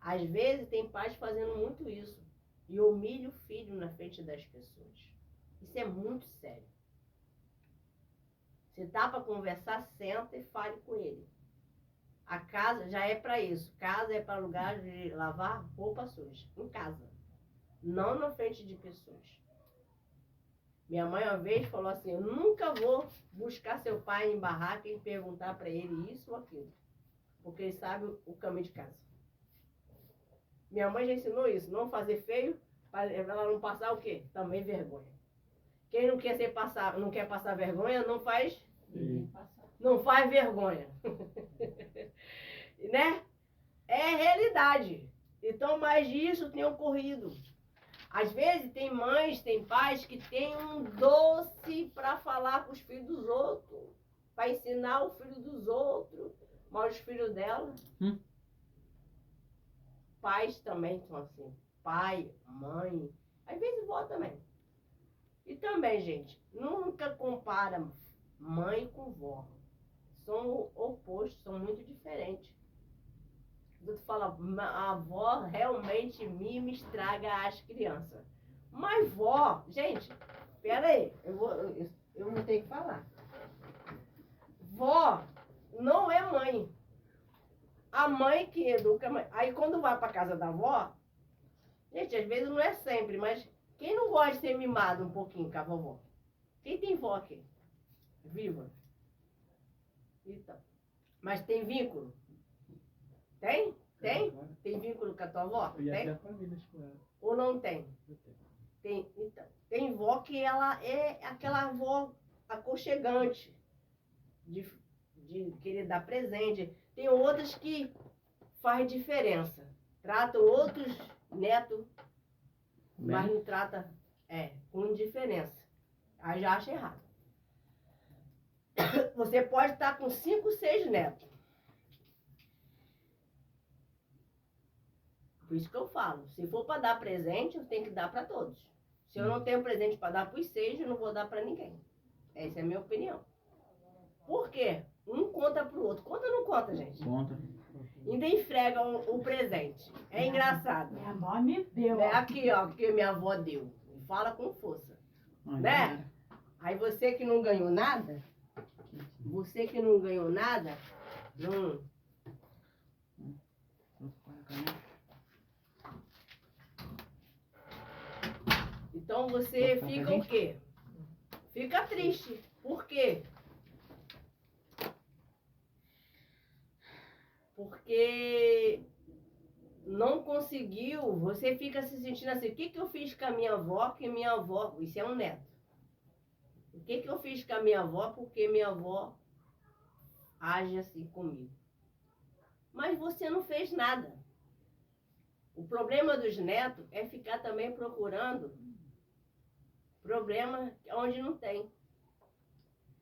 Às vezes tem pais fazendo muito isso. e humilha o filho na frente das pessoas. Isso é muito sério. Se tá para conversar, senta e fale com ele. A casa já é para isso. Casa é para lugar de lavar roupa suja. Em casa. Não na frente de pessoas. Minha mãe uma vez falou assim, eu nunca vou buscar seu pai em barraca e perguntar para ele isso ou aquilo. Porque ele sabe o caminho de casa. Minha mãe já ensinou isso. Não fazer feio, para ela não passar o quê? Também vergonha. Quem não quer não quer passar vergonha, não faz vergonha. Né? É realidade. Então, mais disso tem ocorrido. Às vezes tem mães, tem pais que têm um doce para falar com os filhos dos outros, para ensinar o filho dos outros, mas os filhos dela. Pais também são assim. Pai, mãe, às vezes vó também. E também, gente, nunca compara mãe com vó. São opostos, são muito diferentes. Tu fala, a avó realmente mima e estraga as crianças. Mas vó, gente, pera aí, eu vou ter que falar. Vó não é mãe. A mãe que educa a mãe. Aí quando vai pra casa da avó, gente, às vezes não é sempre, mas quem não gosta de ser mimado um pouquinho com a vovó? Quem tem vó aqui? Viva. Então. Mas tem vínculo? Tem? Tem? Tem vínculo com a tua avó? Eu ia Tem? até famílias com ela. Ou não tem? Eu tenho. Tem, então. Tem vó que ela é aquela avó aconchegante, de querer dar presente. Tem outras que faz diferença. Tratam outros netos, mas não trata com indiferença. Aí já acha errado. Você pode estar com 5, 6 netos. Por isso que eu falo, se for para dar presente, eu tenho que dar para todos. Se eu não tenho presente para dar para os 6, eu não vou dar para ninguém. Essa é a minha opinião. Por quê? Um conta pro outro. Conta ou não conta, gente? Conta. Ainda esfrega o presente. É engraçado. Minha avó me deu. É aqui, ó, que minha avó deu. Fala com força. Né? Aí você que não ganhou nada, não... Então você fica o quê? Fica triste. Por quê? Porque não conseguiu, você fica se sentindo assim, o que eu fiz com a minha avó, que minha avó, isso é um neto. O que eu fiz com a minha avó, porque minha avó age assim comigo. Mas você não fez nada. O problema dos netos é ficar também procurando problema onde não tem.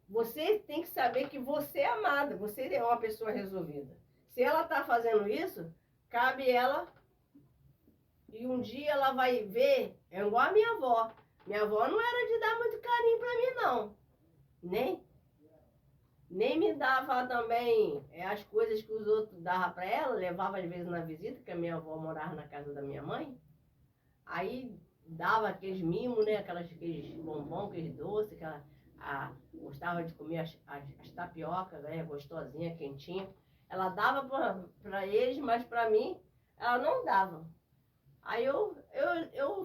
Você tem que saber que você é amada, você é uma pessoa resolvida. Se ela está fazendo isso, cabe ela, e um dia ela vai ver, é igual a minha avó. Minha avó não era de dar muito carinho para mim, não. Nem me dava também as coisas que os outros davam para ela, levava às vezes na visita, que a minha avó morava na casa da minha mãe. Aí dava aqueles mimos, né? Aqueles bombom, aqueles doces, que ela gostava de comer as tapiocas, né? Gostosinha, quentinha. Ela dava para eles, mas para mim, ela não dava. Aí eu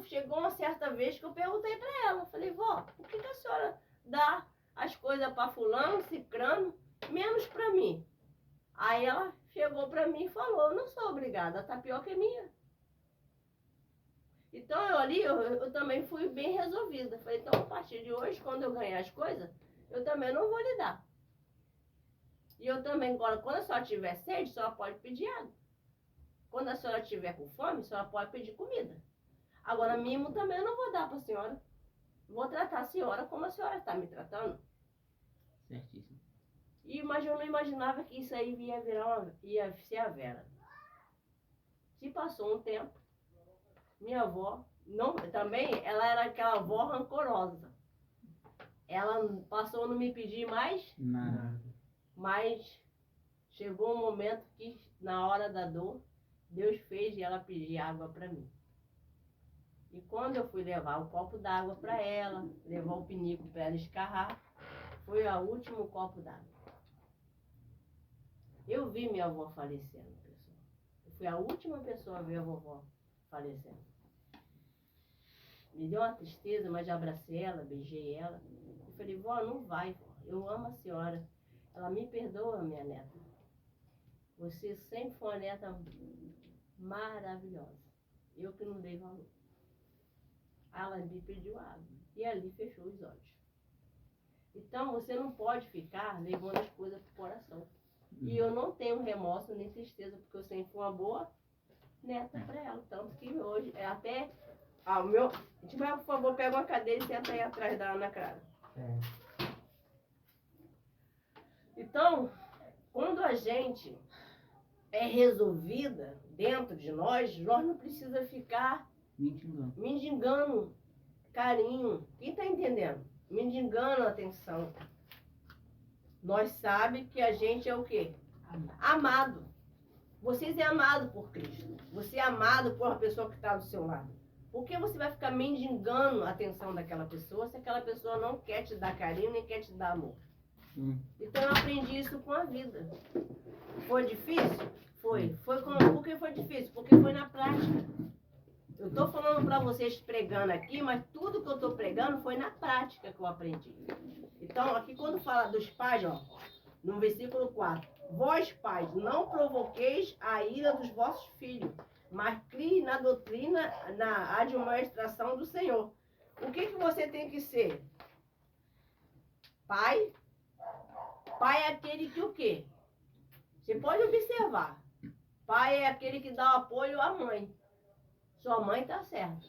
chegou uma certa vez que eu perguntei para ela, falei, vó, por que a senhora dá as coisas para fulano, cicrano, menos para mim? Aí ela chegou para mim e falou, não sou obrigada, a tapioca é minha. Então eu também fui bem resolvida. Falei, então a partir de hoje, quando eu ganhar as coisas, eu também não vou lhe dar. E eu também, agora, quando a senhora tiver sede, a senhora pode pedir água. Quando a senhora tiver com fome, a senhora pode pedir comida. Agora, mimo também eu não vou dar para a senhora. Vou tratar a senhora como a senhora está me tratando. Certíssimo. Mas eu não imaginava que isso aí ia ser a Vera. Se passou um tempo, minha avó, também, ela era aquela avó rancorosa. Ela passou a não me pedir mais Nada. Mas chegou um momento que, na hora da dor, Deus fez e ela pedir água para mim. E quando eu fui levar o copo d'água para ela, levar o pinico para ela escarrar, foi o último copo d'água. Eu vi minha avó falecendo, pessoal. Eu fui a última pessoa a ver a vovó falecendo. Me deu uma tristeza, mas já abracei ela, beijei ela. Eu falei, vó, não vai, vó. Eu amo a senhora. Ela me perdoa, minha neta. Você sempre foi uma neta maravilhosa. Eu que não dei valor. Ela me pediu água. E ali fechou os olhos. Então, você não pode ficar levando as coisas pro coração. E eu não tenho remorso nem tristeza, porque eu sempre fui uma boa neta para ela. Tanto que hoje, é até... Ah, o meu... Por favor, pega uma cadeira e senta aí atrás da Ana Clara. Então, quando a gente é resolvida dentro de nós não precisa ficar mendigando carinho. Quem está entendendo? Mendigando atenção. Nós sabemos que a gente é o quê? Amado. Vocês é amado por Cristo. Você é amado por uma pessoa que está do seu lado. Por que você vai ficar mendigando a atenção daquela pessoa se aquela pessoa não quer te dar carinho nem quer te dar amor? Então eu aprendi isso com a vida. Foi difícil? Foi. Por que foi difícil? Porque foi na prática. Eu estou falando para vocês pregando aqui, mas tudo que eu estou pregando foi na prática que eu aprendi. Então, aqui quando fala dos pais, ó, no versículo 4. Vós, pais, não provoqueis a ira dos vossos filhos, mas crie na doutrina, na admoestação do Senhor. O que você tem que ser? Pai. Pai é aquele que o quê? Você pode observar. Pai é aquele que dá apoio à mãe. Sua mãe está certa.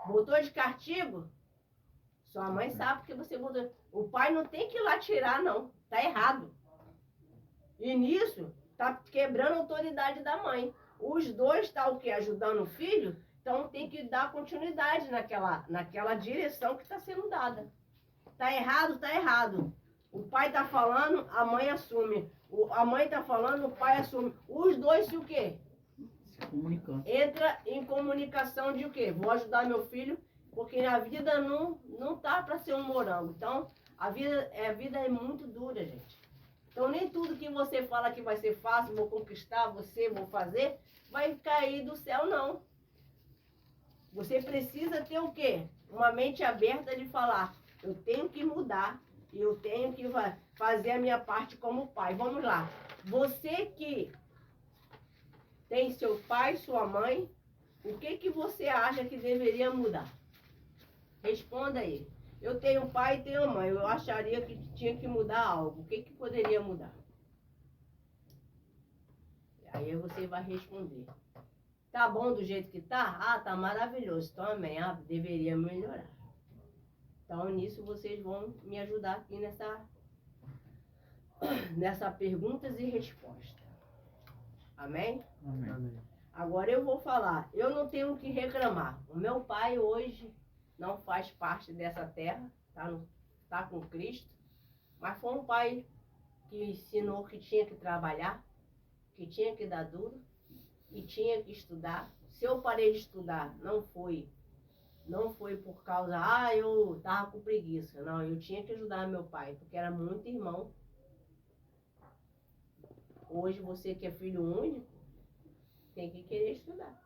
Botou de castigo? Sua mãe sabe que você botou. O pai não tem que ir lá tirar, não. Está errado. E nisso, está quebrando a autoridade da mãe. Os dois estão o quê? Ajudando o filho. Então tem que dar continuidade naquela direção que está sendo dada. Está errado? Está errado. O pai está falando, a mãe assume. A mãe está falando, o pai assume. Os dois se o quê? Comunicando. Entra em comunicação de o quê? Vou ajudar meu filho, porque a vida não tá para ser um morango. Então, a vida é muito dura, gente. Então, nem tudo que você fala que vai ser fácil, vou conquistar você, vou fazer, vai cair do céu, não. Você precisa ter o quê? Uma mente aberta de falar, eu tenho que mudar, e eu tenho que fazer a minha parte como pai. Vamos lá. Você que tem seu pai, sua mãe, o que você acha que deveria mudar? Responda aí. Eu tenho pai e tenho mãe. Eu acharia que tinha que mudar algo. O que poderia mudar? Aí você vai responder. Tá bom do jeito que tá? Ah, tá maravilhoso. Então, amém. Ah, deveria melhorar. Então, nisso vocês vão me ajudar aqui nessa perguntas e respostas. Amém? Amém. Agora eu vou falar. Eu não tenho o que reclamar. O meu pai hoje não faz parte dessa terra. Tá com Cristo. Mas foi um pai que ensinou que tinha que trabalhar, que tinha que dar duro e tinha que estudar. Se eu parei de estudar, não foi por causa, eu tava com preguiça. Não, eu tinha que ajudar meu pai, porque era muito irmão. Hoje você que é filho único, tem que querer estudar.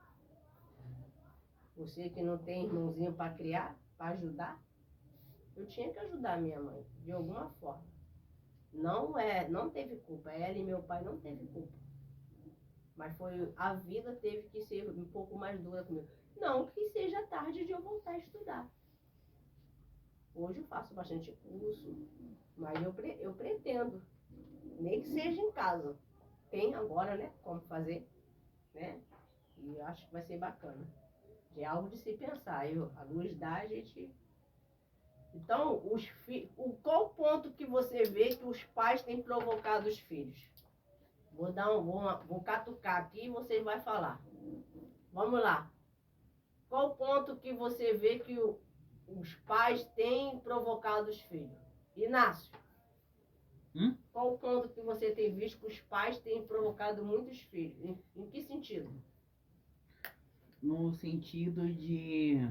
Você que não tem irmãozinho para criar, para ajudar, eu tinha que ajudar minha mãe, de alguma forma. Não teve culpa, ela e meu pai não teve culpa. Mas a vida teve que ser um pouco mais dura comigo. Não que seja tarde de eu voltar a estudar. Hoje eu faço bastante curso, mas eu pretendo, nem que seja em casa. Tem agora, né, como fazer, né? E eu acho que vai ser bacana. É algo de se pensar. A luz da gente... Então, qual ponto que você vê que os pais têm provocado os filhos? Vou catucar aqui e você vai falar. Vamos lá. Qual ponto que você vê que os pais têm provocado os filhos? Inácio. Qual o ponto que você tem visto que os pais têm provocado muitos filhos? Em que sentido? no sentido de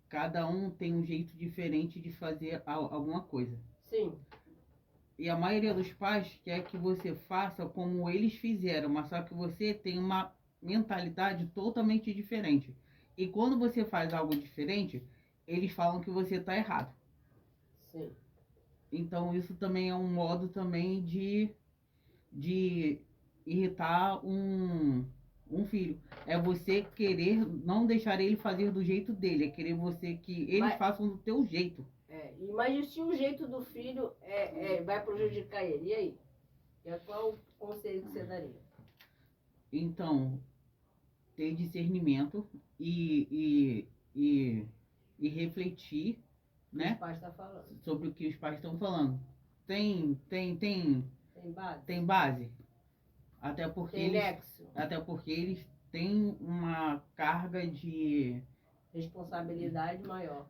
cada um tem um jeito diferente de fazer alguma coisa. Sim. E a maioria dos pais quer que você faça como eles fizeram, mas só que você tem uma mentalidade totalmente diferente. E quando você faz algo diferente, eles falam que você está errado. Sim. Então isso também é um modo também de irritar um filho. É você querer não deixar ele fazer do jeito dele, é querer você que eles Mas- façam do teu jeito. Mas e se o jeito do filho vai prejudicar ele? E aí? Qual o conselho que você daria? Então, ter discernimento e refletir, Os né, pais estão falando. sobre o que os pais estão falando. Tem Tem base? base. Até porque Tem nexo? eles têm uma carga de Responsabilidade maior.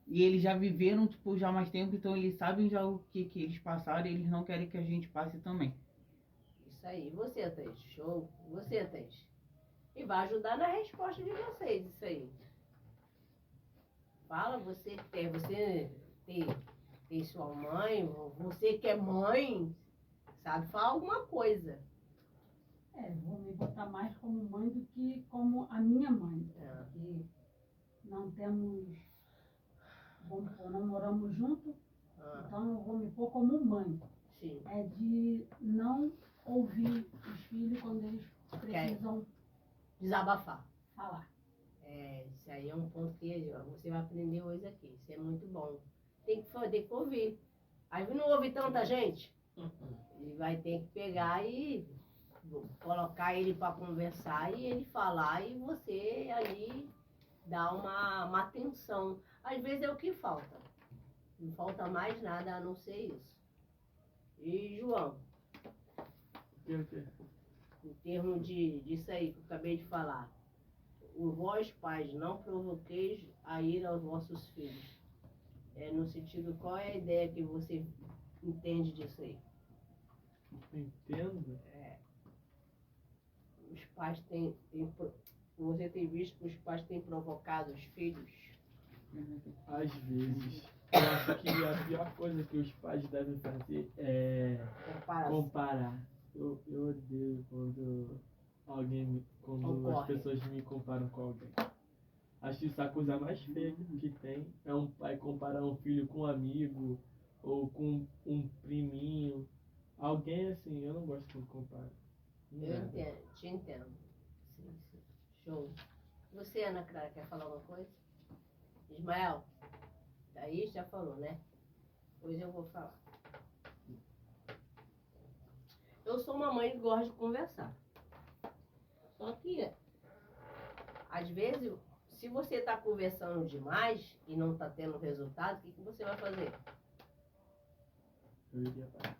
e eles já viveram tipo já há mais tempo, então eles sabem já o que eles passaram e eles não querem que a gente passe também. Isso aí. E você, Thaís? Show. E você, Thaís? E vai ajudar na resposta de vocês, isso aí. Fala, você tem sua mãe, você que é mãe, sabe falar alguma coisa. Vou me botar mais como mãe do que como a minha mãe. É. Porque não temos, vamos supor, não moramos juntos, Ah, então eu vou me pôr como mãe. sim. É de não ouvir os filhos quando eles precisam Desabafar. falar. Isso aí é um ponto que você vai aprender hoje aqui. Isso é muito bom. Tem que ouvir. Aí não ouve tanta gente. Ele vai ter que pegar e colocar ele para conversar e ele falar e você ali dar uma atenção. Às vezes é o que falta. Não falta mais nada a não ser isso. E João, O quê? em termos disso aí que eu acabei de falar, vós pais não provoqueis a ira aos vossos filhos. No sentido, qual é a ideia que você entende disso aí? Entendo. Os pais você tem visto que os pais têm provocado os filhos? Às vezes. Eu acho que a pior coisa que os pais devem fazer é Comparação. comparar. Eu odeio quando as Ocorre. pessoas me comparam com alguém. Acho isso a coisa mais feia que tem. É um pai comparar um filho com um amigo ou com um priminho. Alguém assim, eu não gosto quando compara. Eu entendo, te entendo. Sim, sim. Show. Você, Ana Clara, quer falar alguma coisa? Ismael? Daí já falou, né? Pois eu vou falar. Eu sou uma mãe que gosta de conversar. Só que, às vezes, se você está conversando demais e não está tendo resultado, o que você vai fazer? Eu iria parar.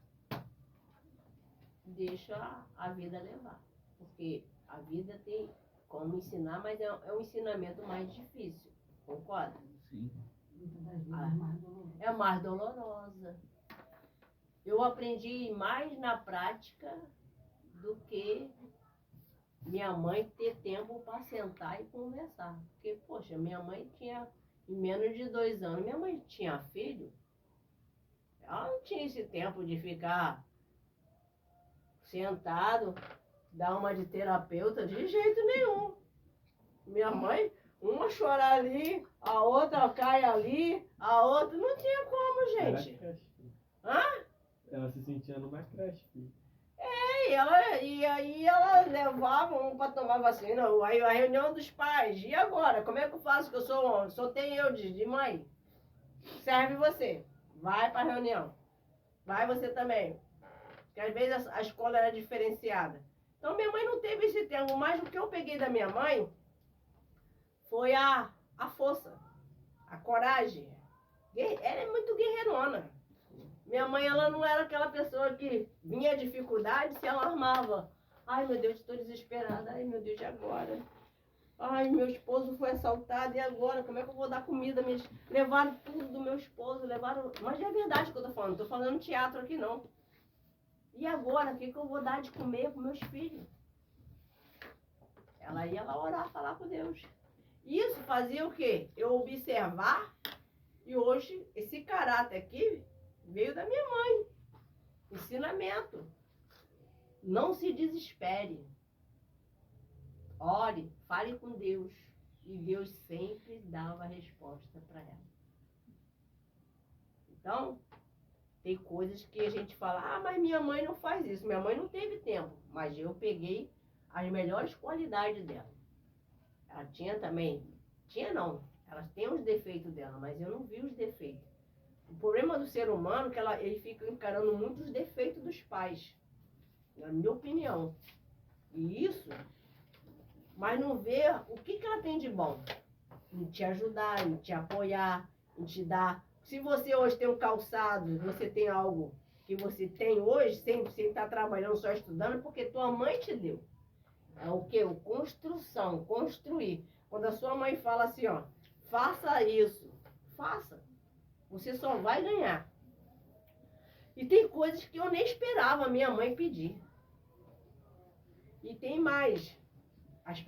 Deixa a vida levar. Porque a vida tem como ensinar, mas é um ensinamento mais difícil. Concorda? Sim. Muitas das vezes mais doloroso. É mais dolorosa. Eu aprendi mais na prática do que minha mãe ter tempo para sentar e conversar. Porque, poxa, minha mãe tinha, em menos de 2 anos, minha mãe tinha filho. Ela não tinha esse tempo de ficar sentado, dar uma de terapeuta, de jeito nenhum. Minha mãe, uma chora ali, a outra cai ali, a outra não tinha como, gente. Era creche, filho. Hã? Ela se sentia numa creche, filho. E aí ela levava um para tomar vacina, aí a reunião dos pais. E agora? Como é que eu faço que eu só tenho eu de mãe? Serve você. Vai para a reunião. Vai você também. Porque às vezes a escola era diferenciada. Então minha mãe não teve esse tempo, mas o que eu peguei da minha mãe foi a força, a coragem. Ela é muito guerreirona. Minha mãe, ela não era aquela pessoa que vinha dificuldade, se alarmava. Ai, meu Deus, estou desesperada. Ai, meu Deus, e agora? Ai, meu esposo foi assaltado, e agora? Como é que eu vou dar comida? Levaram tudo do meu esposo, levaram... Mas é verdade que eu tô falando, não tô falando teatro aqui, não. E agora, o que eu vou dar de comer para meus filhos? Ela ia lá orar, falar com Deus. Isso fazia o quê? Eu observar, e hoje esse caráter aqui veio da minha mãe. Ensinamento. Não se desespere. Ore, fale com Deus. E Deus sempre dava a resposta para ela. Então, tem coisas que a gente fala, ah, mas minha mãe não faz isso. Minha mãe não teve tempo. Mas eu peguei as melhores qualidades dela. Ela tinha também, ela tem os defeitos dela, mas eu não vi os defeitos. O problema do ser humano é que ele fica encarando muito os defeitos dos pais, na minha opinião. E isso, mas não vê o que ela tem de bom. Em te ajudar, em te apoiar, em te dar. Se você hoje tem um calçado, você tem algo que você tem hoje, sem estar trabalhando, só estudando, porque tua mãe te deu. É o quê? O construção, construir. Quando a sua mãe fala assim, ó, faça isso, faça. Você só vai ganhar. E tem coisas que eu nem esperava a minha mãe pedir. E tem mais. As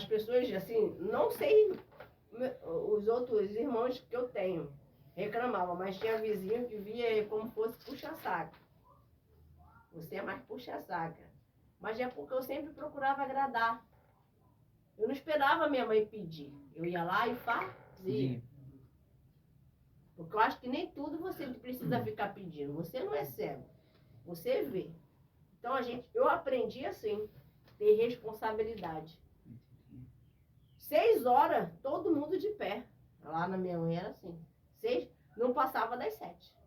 pessoas, assim, não sei, os outros irmãos que eu tenho reclamavam, mas tinha vizinho que via como fosse puxa-saco. Você é mais puxa-saca. Mas é porque eu sempre procurava agradar. Eu não esperava a minha mãe pedir. Eu ia lá e fazia. Porque eu acho que nem tudo você precisa ficar pedindo. Você não é cego. Você vê. Então eu aprendi assim, ter responsabilidade. 6 horas, todo mundo de pé. Lá na minha mãe era assim. 6, não passava das 7.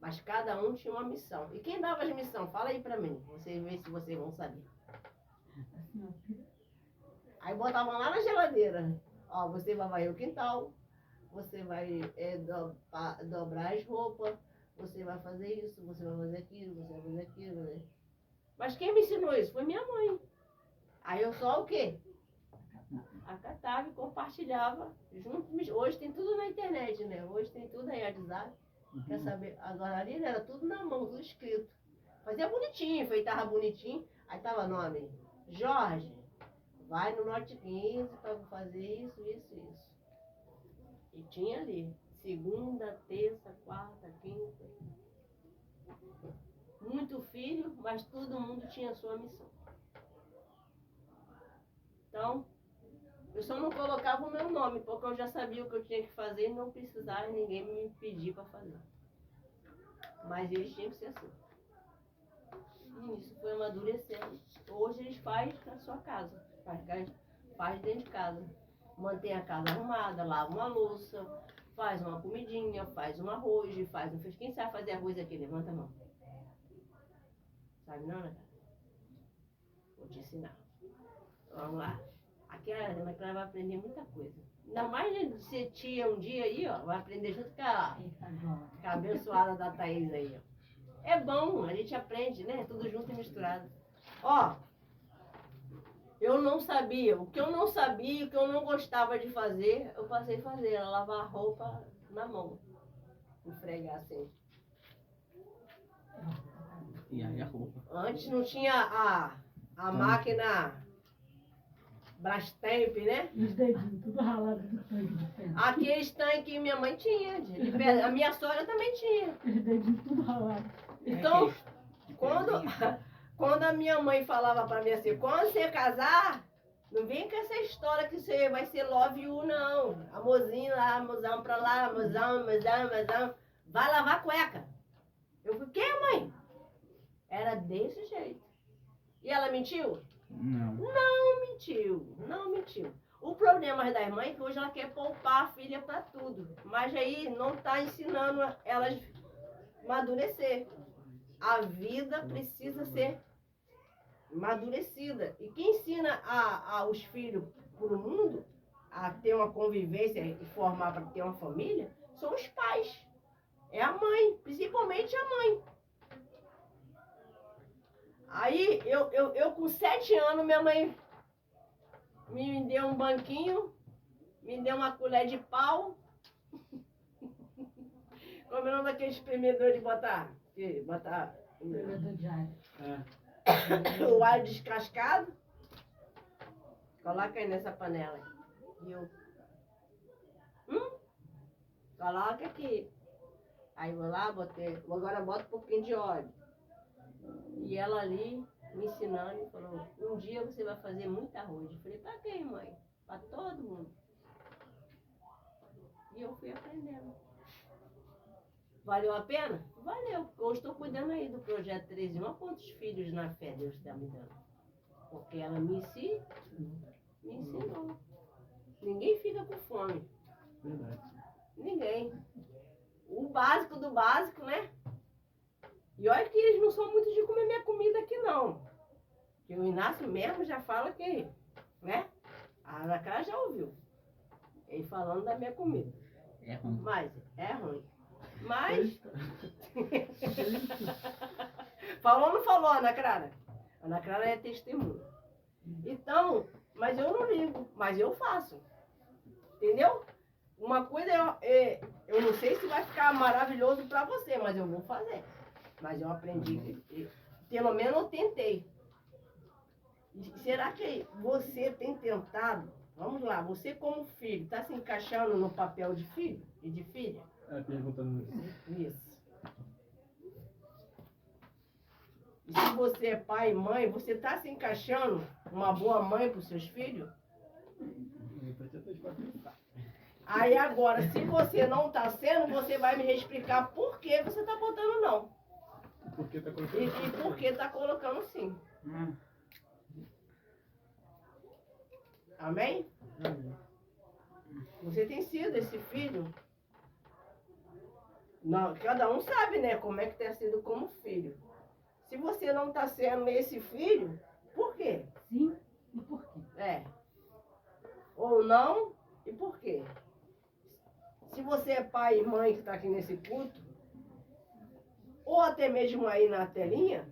Mas cada um tinha uma missão. E quem dava as missões? Fala aí pra mim. Vocês veem se vocês vão saber. Aí botavam lá na geladeira. Ó, você vai varrer o quintal. Você vai dobrar as roupas. Você vai fazer isso. Você vai fazer aquilo. Você vai fazer aquilo. Né? Mas quem me ensinou isso? Foi minha mãe. Aí eu só o quê? Acatava e compartilhava. Junto. Hoje tem tudo na internet, né? Hoje tem tudo aí, WhatsApp. Quer saber? Agora ali era tudo na mão, tudo escrito. Fazia bonitinho, enfeitava bonitinho. Aí tava nome, Jorge, vai no Norte 15 para fazer isso, isso, isso. E tinha ali, segunda, terça, quarta, quinta. Muito filho, mas todo mundo tinha a sua missão. Então, eu só não colocava o meu nome, porque eu já sabia o que eu tinha que fazer e não precisava ninguém me pedir para fazer. Mas eles tinham que ser assim. E isso foi amadurecendo. Hoje eles fazem na sua casa. Faz dentro de casa. Mantém a casa arrumada, lava uma louça, faz uma comidinha, faz um arroz, faz um feijão. Quem sabe fazer arroz aqui? Levanta a mão. Sabe não, né, cara? Vou te ensinar. Vamos lá. Aqui a Ana Clara vai aprender muita coisa. Ainda mais de ser tia um dia aí, ó. Vai aprender junto com a abençoada da Thaís aí, ó. É bom, a gente aprende, né? Tudo junto e misturado. Ó, eu não sabia. O que eu não sabia, o que eu não gostava de fazer, eu passei a fazer. Era lavar a roupa na mão. Esfregar assim. E aí a roupa. Antes não tinha a máquina Brastemp, né? Os dedinhos, tudo ralado do tanque de ferro. Aqueles tanques minha mãe tinha. A minha sogra também tinha. Os dedinhos tudo ralado. Então, quando a minha mãe falava pra mim assim, quando você casar, não vem com essa história que você vai ser love you, não. Amorzinho lá, amorzão pra lá, amorzão. Vai lavar cueca. Eu falei, que, mãe? Era desse jeito. E ela mentiu? Não. Não mentiu. O problema das mães é que hoje ela quer poupar a filha pra tudo. Mas aí não tá ensinando elas a amadurecer. A vida precisa ser amadurecida. E quem ensina os filhos pro mundo a ter uma convivência e formar para ter uma família são os pais. É a mãe, principalmente a mãe. Aí, eu com 7 anos, minha mãe me deu um banquinho, me deu uma colher de pau. Como é o nome daquele espremedor de botar? O alho descascado. Coloca aí nessa panela. E eu. Coloca aqui. Aí vou lá, agora bota um pouquinho de óleo. E ela ali me ensinando e falou, um dia você vai fazer muito arroz. Eu falei, pra quem, mãe? Pra todo mundo. E eu fui aprendendo. Valeu a pena? Valeu, porque eu estou cuidando aí do projeto 13. Olha quantos filhos na fé Deus está me dando. Porque ela me ensinou. Ninguém fica com fome. Verdade. Ninguém. O básico do básico, né? E olha que eles não são muito de comer minha comida aqui, não. Porque o Inácio mesmo já fala que, né? A Ana Clara já ouviu. Ele falando da minha comida. É ruim. Mas é ruim. Mas. Falou ou não falou, Ana Clara? Ana Clara é testemunha. Então, mas eu não ligo, mas eu faço. Entendeu? Uma coisa eu não sei se vai ficar maravilhoso pra você, mas eu vou fazer. Mas eu aprendi, pelo menos eu tentei. E será que você tem tentado? Vamos lá, você como filho, está se encaixando no papel de filho e de filha? Perguntando isso. Isso. E se você é pai e mãe, você está se encaixando uma boa mãe para os seus filhos? Aí agora, se você não está sendo, você vai me explicar por que você está botando não. Por que tá colocando E por que está colocando sim. Amém? Você tem sido esse filho? Não, cada um sabe, né, como é que tem sido como filho. Se você não está sendo esse filho, por quê? Sim, e por quê? Ou não, e por quê? Se você é pai e mãe que está aqui nesse culto, ou até mesmo aí na telinha,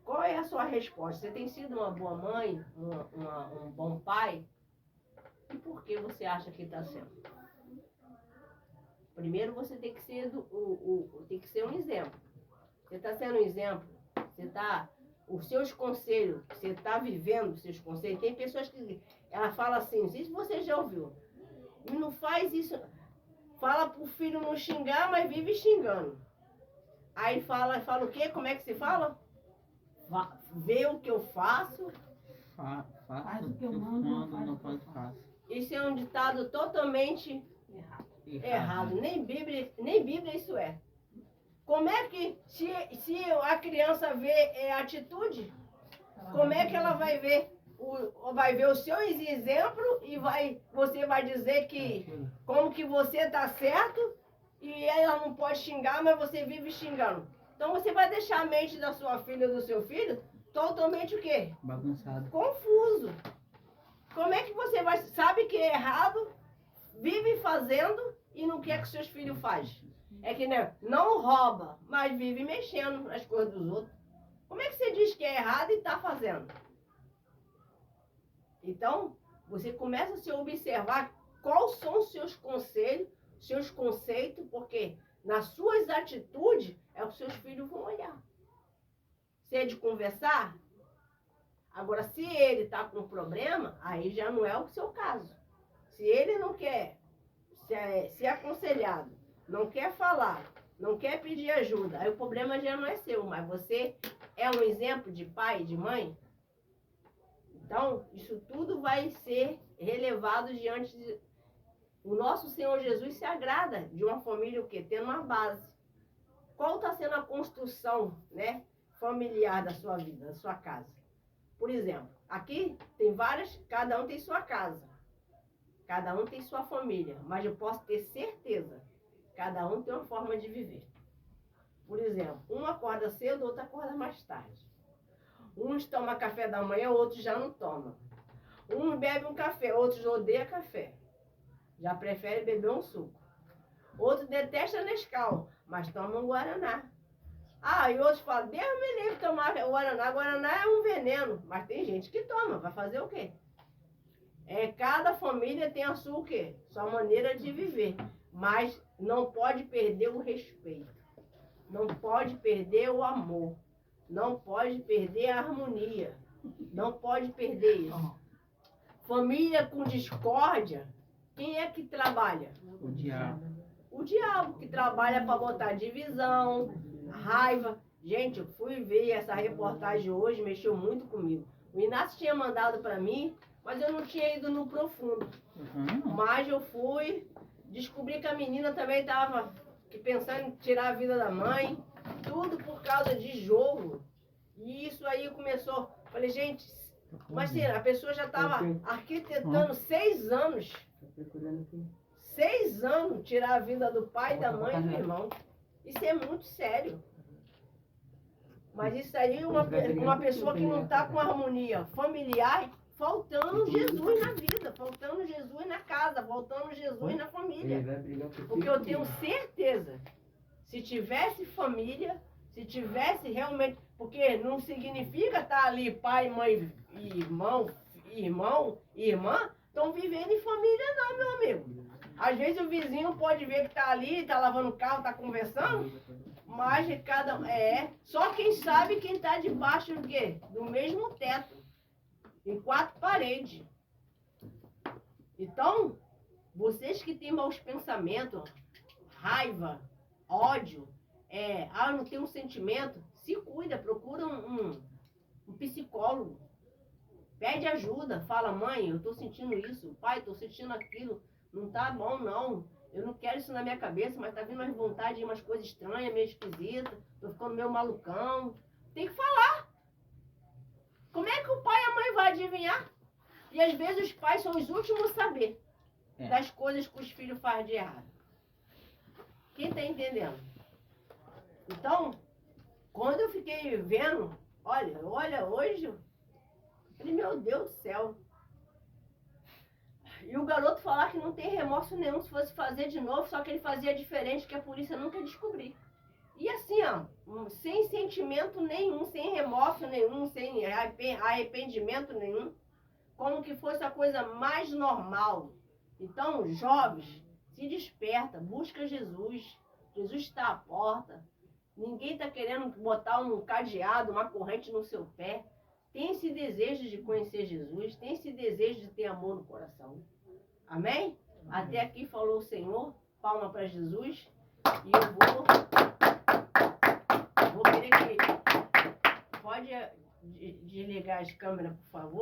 qual é a sua resposta? Você tem sido uma boa mãe, um bom pai? E por que você acha que está sendo? Primeiro você tem que ser, tem que ser um exemplo. Você está sendo um exemplo, os seus conselhos, você está vivendo os seus conselhos. Tem pessoas que ela fala assim, não sei se você já ouviu, e não faz isso, fala pro filho não xingar, mas vive xingando. Aí fala o quê? Como é que se fala? Vê o que eu faço. Faz o que eu mando, não faz o que eu faço. Isso é um ditado totalmente errado. Nem Bíblia isso é. Como é que, se a criança vê atitude, como é que ela vai ver os seus exemplos e você vai dizer que como que você está certo e ela não pode xingar, mas você vive xingando. Então você vai deixar a mente da sua filha ou do seu filho totalmente o quê? Bagunçado. Confuso. Como é que você sabe que é errado, vive fazendo e não quer que seus filhos façam? É que não rouba, mas vive mexendo nas coisas dos outros. Como é que você diz que é errado e está fazendo? Então, você começa a se observar quais são os seus conselhos, seus conceitos, porque nas suas atitudes é o que seus filhos vão olhar. Se é de conversar, agora se ele está com problema, aí já não é o seu caso. Se ele não quer ser aconselhado, não quer falar, não quer pedir ajuda, aí o problema já não é seu, mas você é um exemplo de pai, de mãe? Então, isso tudo vai ser relevado diante de... O nosso Senhor Jesus se agrada de uma família o quê? Tendo uma base. Qual está sendo a construção, né, familiar da sua vida, da sua casa? Por exemplo, aqui tem cada um tem sua casa. Cada um tem sua família. Mas eu posso ter certeza, cada um tem uma forma de viver. Por exemplo, um acorda cedo, outro acorda mais tarde. Uns tomam café da manhã, outros já não tomam. Um bebe um café, outros odeiam café. Já prefere beber um suco. Outro detesta Nescau, mas toma um Guaraná. E outros falam, Deus me livre de tomar Guaraná. Guaraná é um veneno, mas tem gente que toma, vai fazer o quê? Cada família tem a sua o quê? Sua maneira de viver. Mas não pode perder o respeito. Não pode perder o amor. Não pode perder a harmonia. Não pode perder isso. Família com discórdia, quem é que trabalha? O diabo. O diabo que trabalha para botar divisão, raiva. Gente, eu fui ver essa reportagem hoje, mexeu muito comigo. O Inácio tinha mandado para mim, mas eu não tinha ido no profundo. Mas eu fui, descobri que a menina também estava pensando em tirar a vida da mãe, tudo por causa de jogo. E isso aí começou. Falei, gente, mas assim, a pessoa já estava arquitetando 6 anos. 6 anos tirar a vida do pai, da mãe e do irmão. Isso é muito sério. Mas isso aí é uma pessoa que não está com harmonia familiar, faltando Jesus na vida, faltando Jesus na casa, faltando Jesus na família. Porque eu tenho certeza, se tivesse família, se tivesse realmente... Porque não significa estar ali pai, mãe, irmão, irmã, estão vivendo em família não, meu amigo. Às vezes o vizinho pode ver que está ali, está lavando o carro, está conversando, mas só quem sabe quem está debaixo do quê? Do mesmo teto, em 4 paredes. Então, vocês que têm maus pensamentos, raiva, ódio, não tem um sentimento, se cuida, procura um psicólogo. Pede ajuda, fala, mãe, eu tô sentindo isso, pai, tô sentindo aquilo, não tá bom não, eu não quero isso na minha cabeça, mas tá vindo umas vontades, umas coisas estranhas, meio esquisitas, tô ficando meio malucão. Tem que falar. Como é que o pai e a mãe vão adivinhar? E às vezes os pais são os últimos a saber das coisas que os filhos fazem de errado. Quem tá entendendo? Então, quando eu fiquei vendo, olha, hoje, eu falei, meu Deus do céu. E o garoto falar que não tem remorso nenhum se fosse fazer de novo, só que ele fazia diferente, que a polícia nunca descobriu. E assim, sem sentimento nenhum, sem remorso nenhum, sem arrependimento nenhum, como que fosse a coisa mais normal. Então, jovens, se desperta, busca Jesus. Jesus está à porta. Ninguém está querendo botar um cadeado, uma corrente no seu pé. Tem esse desejo de conhecer Jesus, tem esse desejo de ter amor no coração. Amém? Até aqui falou o Senhor, palma para Jesus. E eu vou querer que... Pode desligar as câmeras, por favor?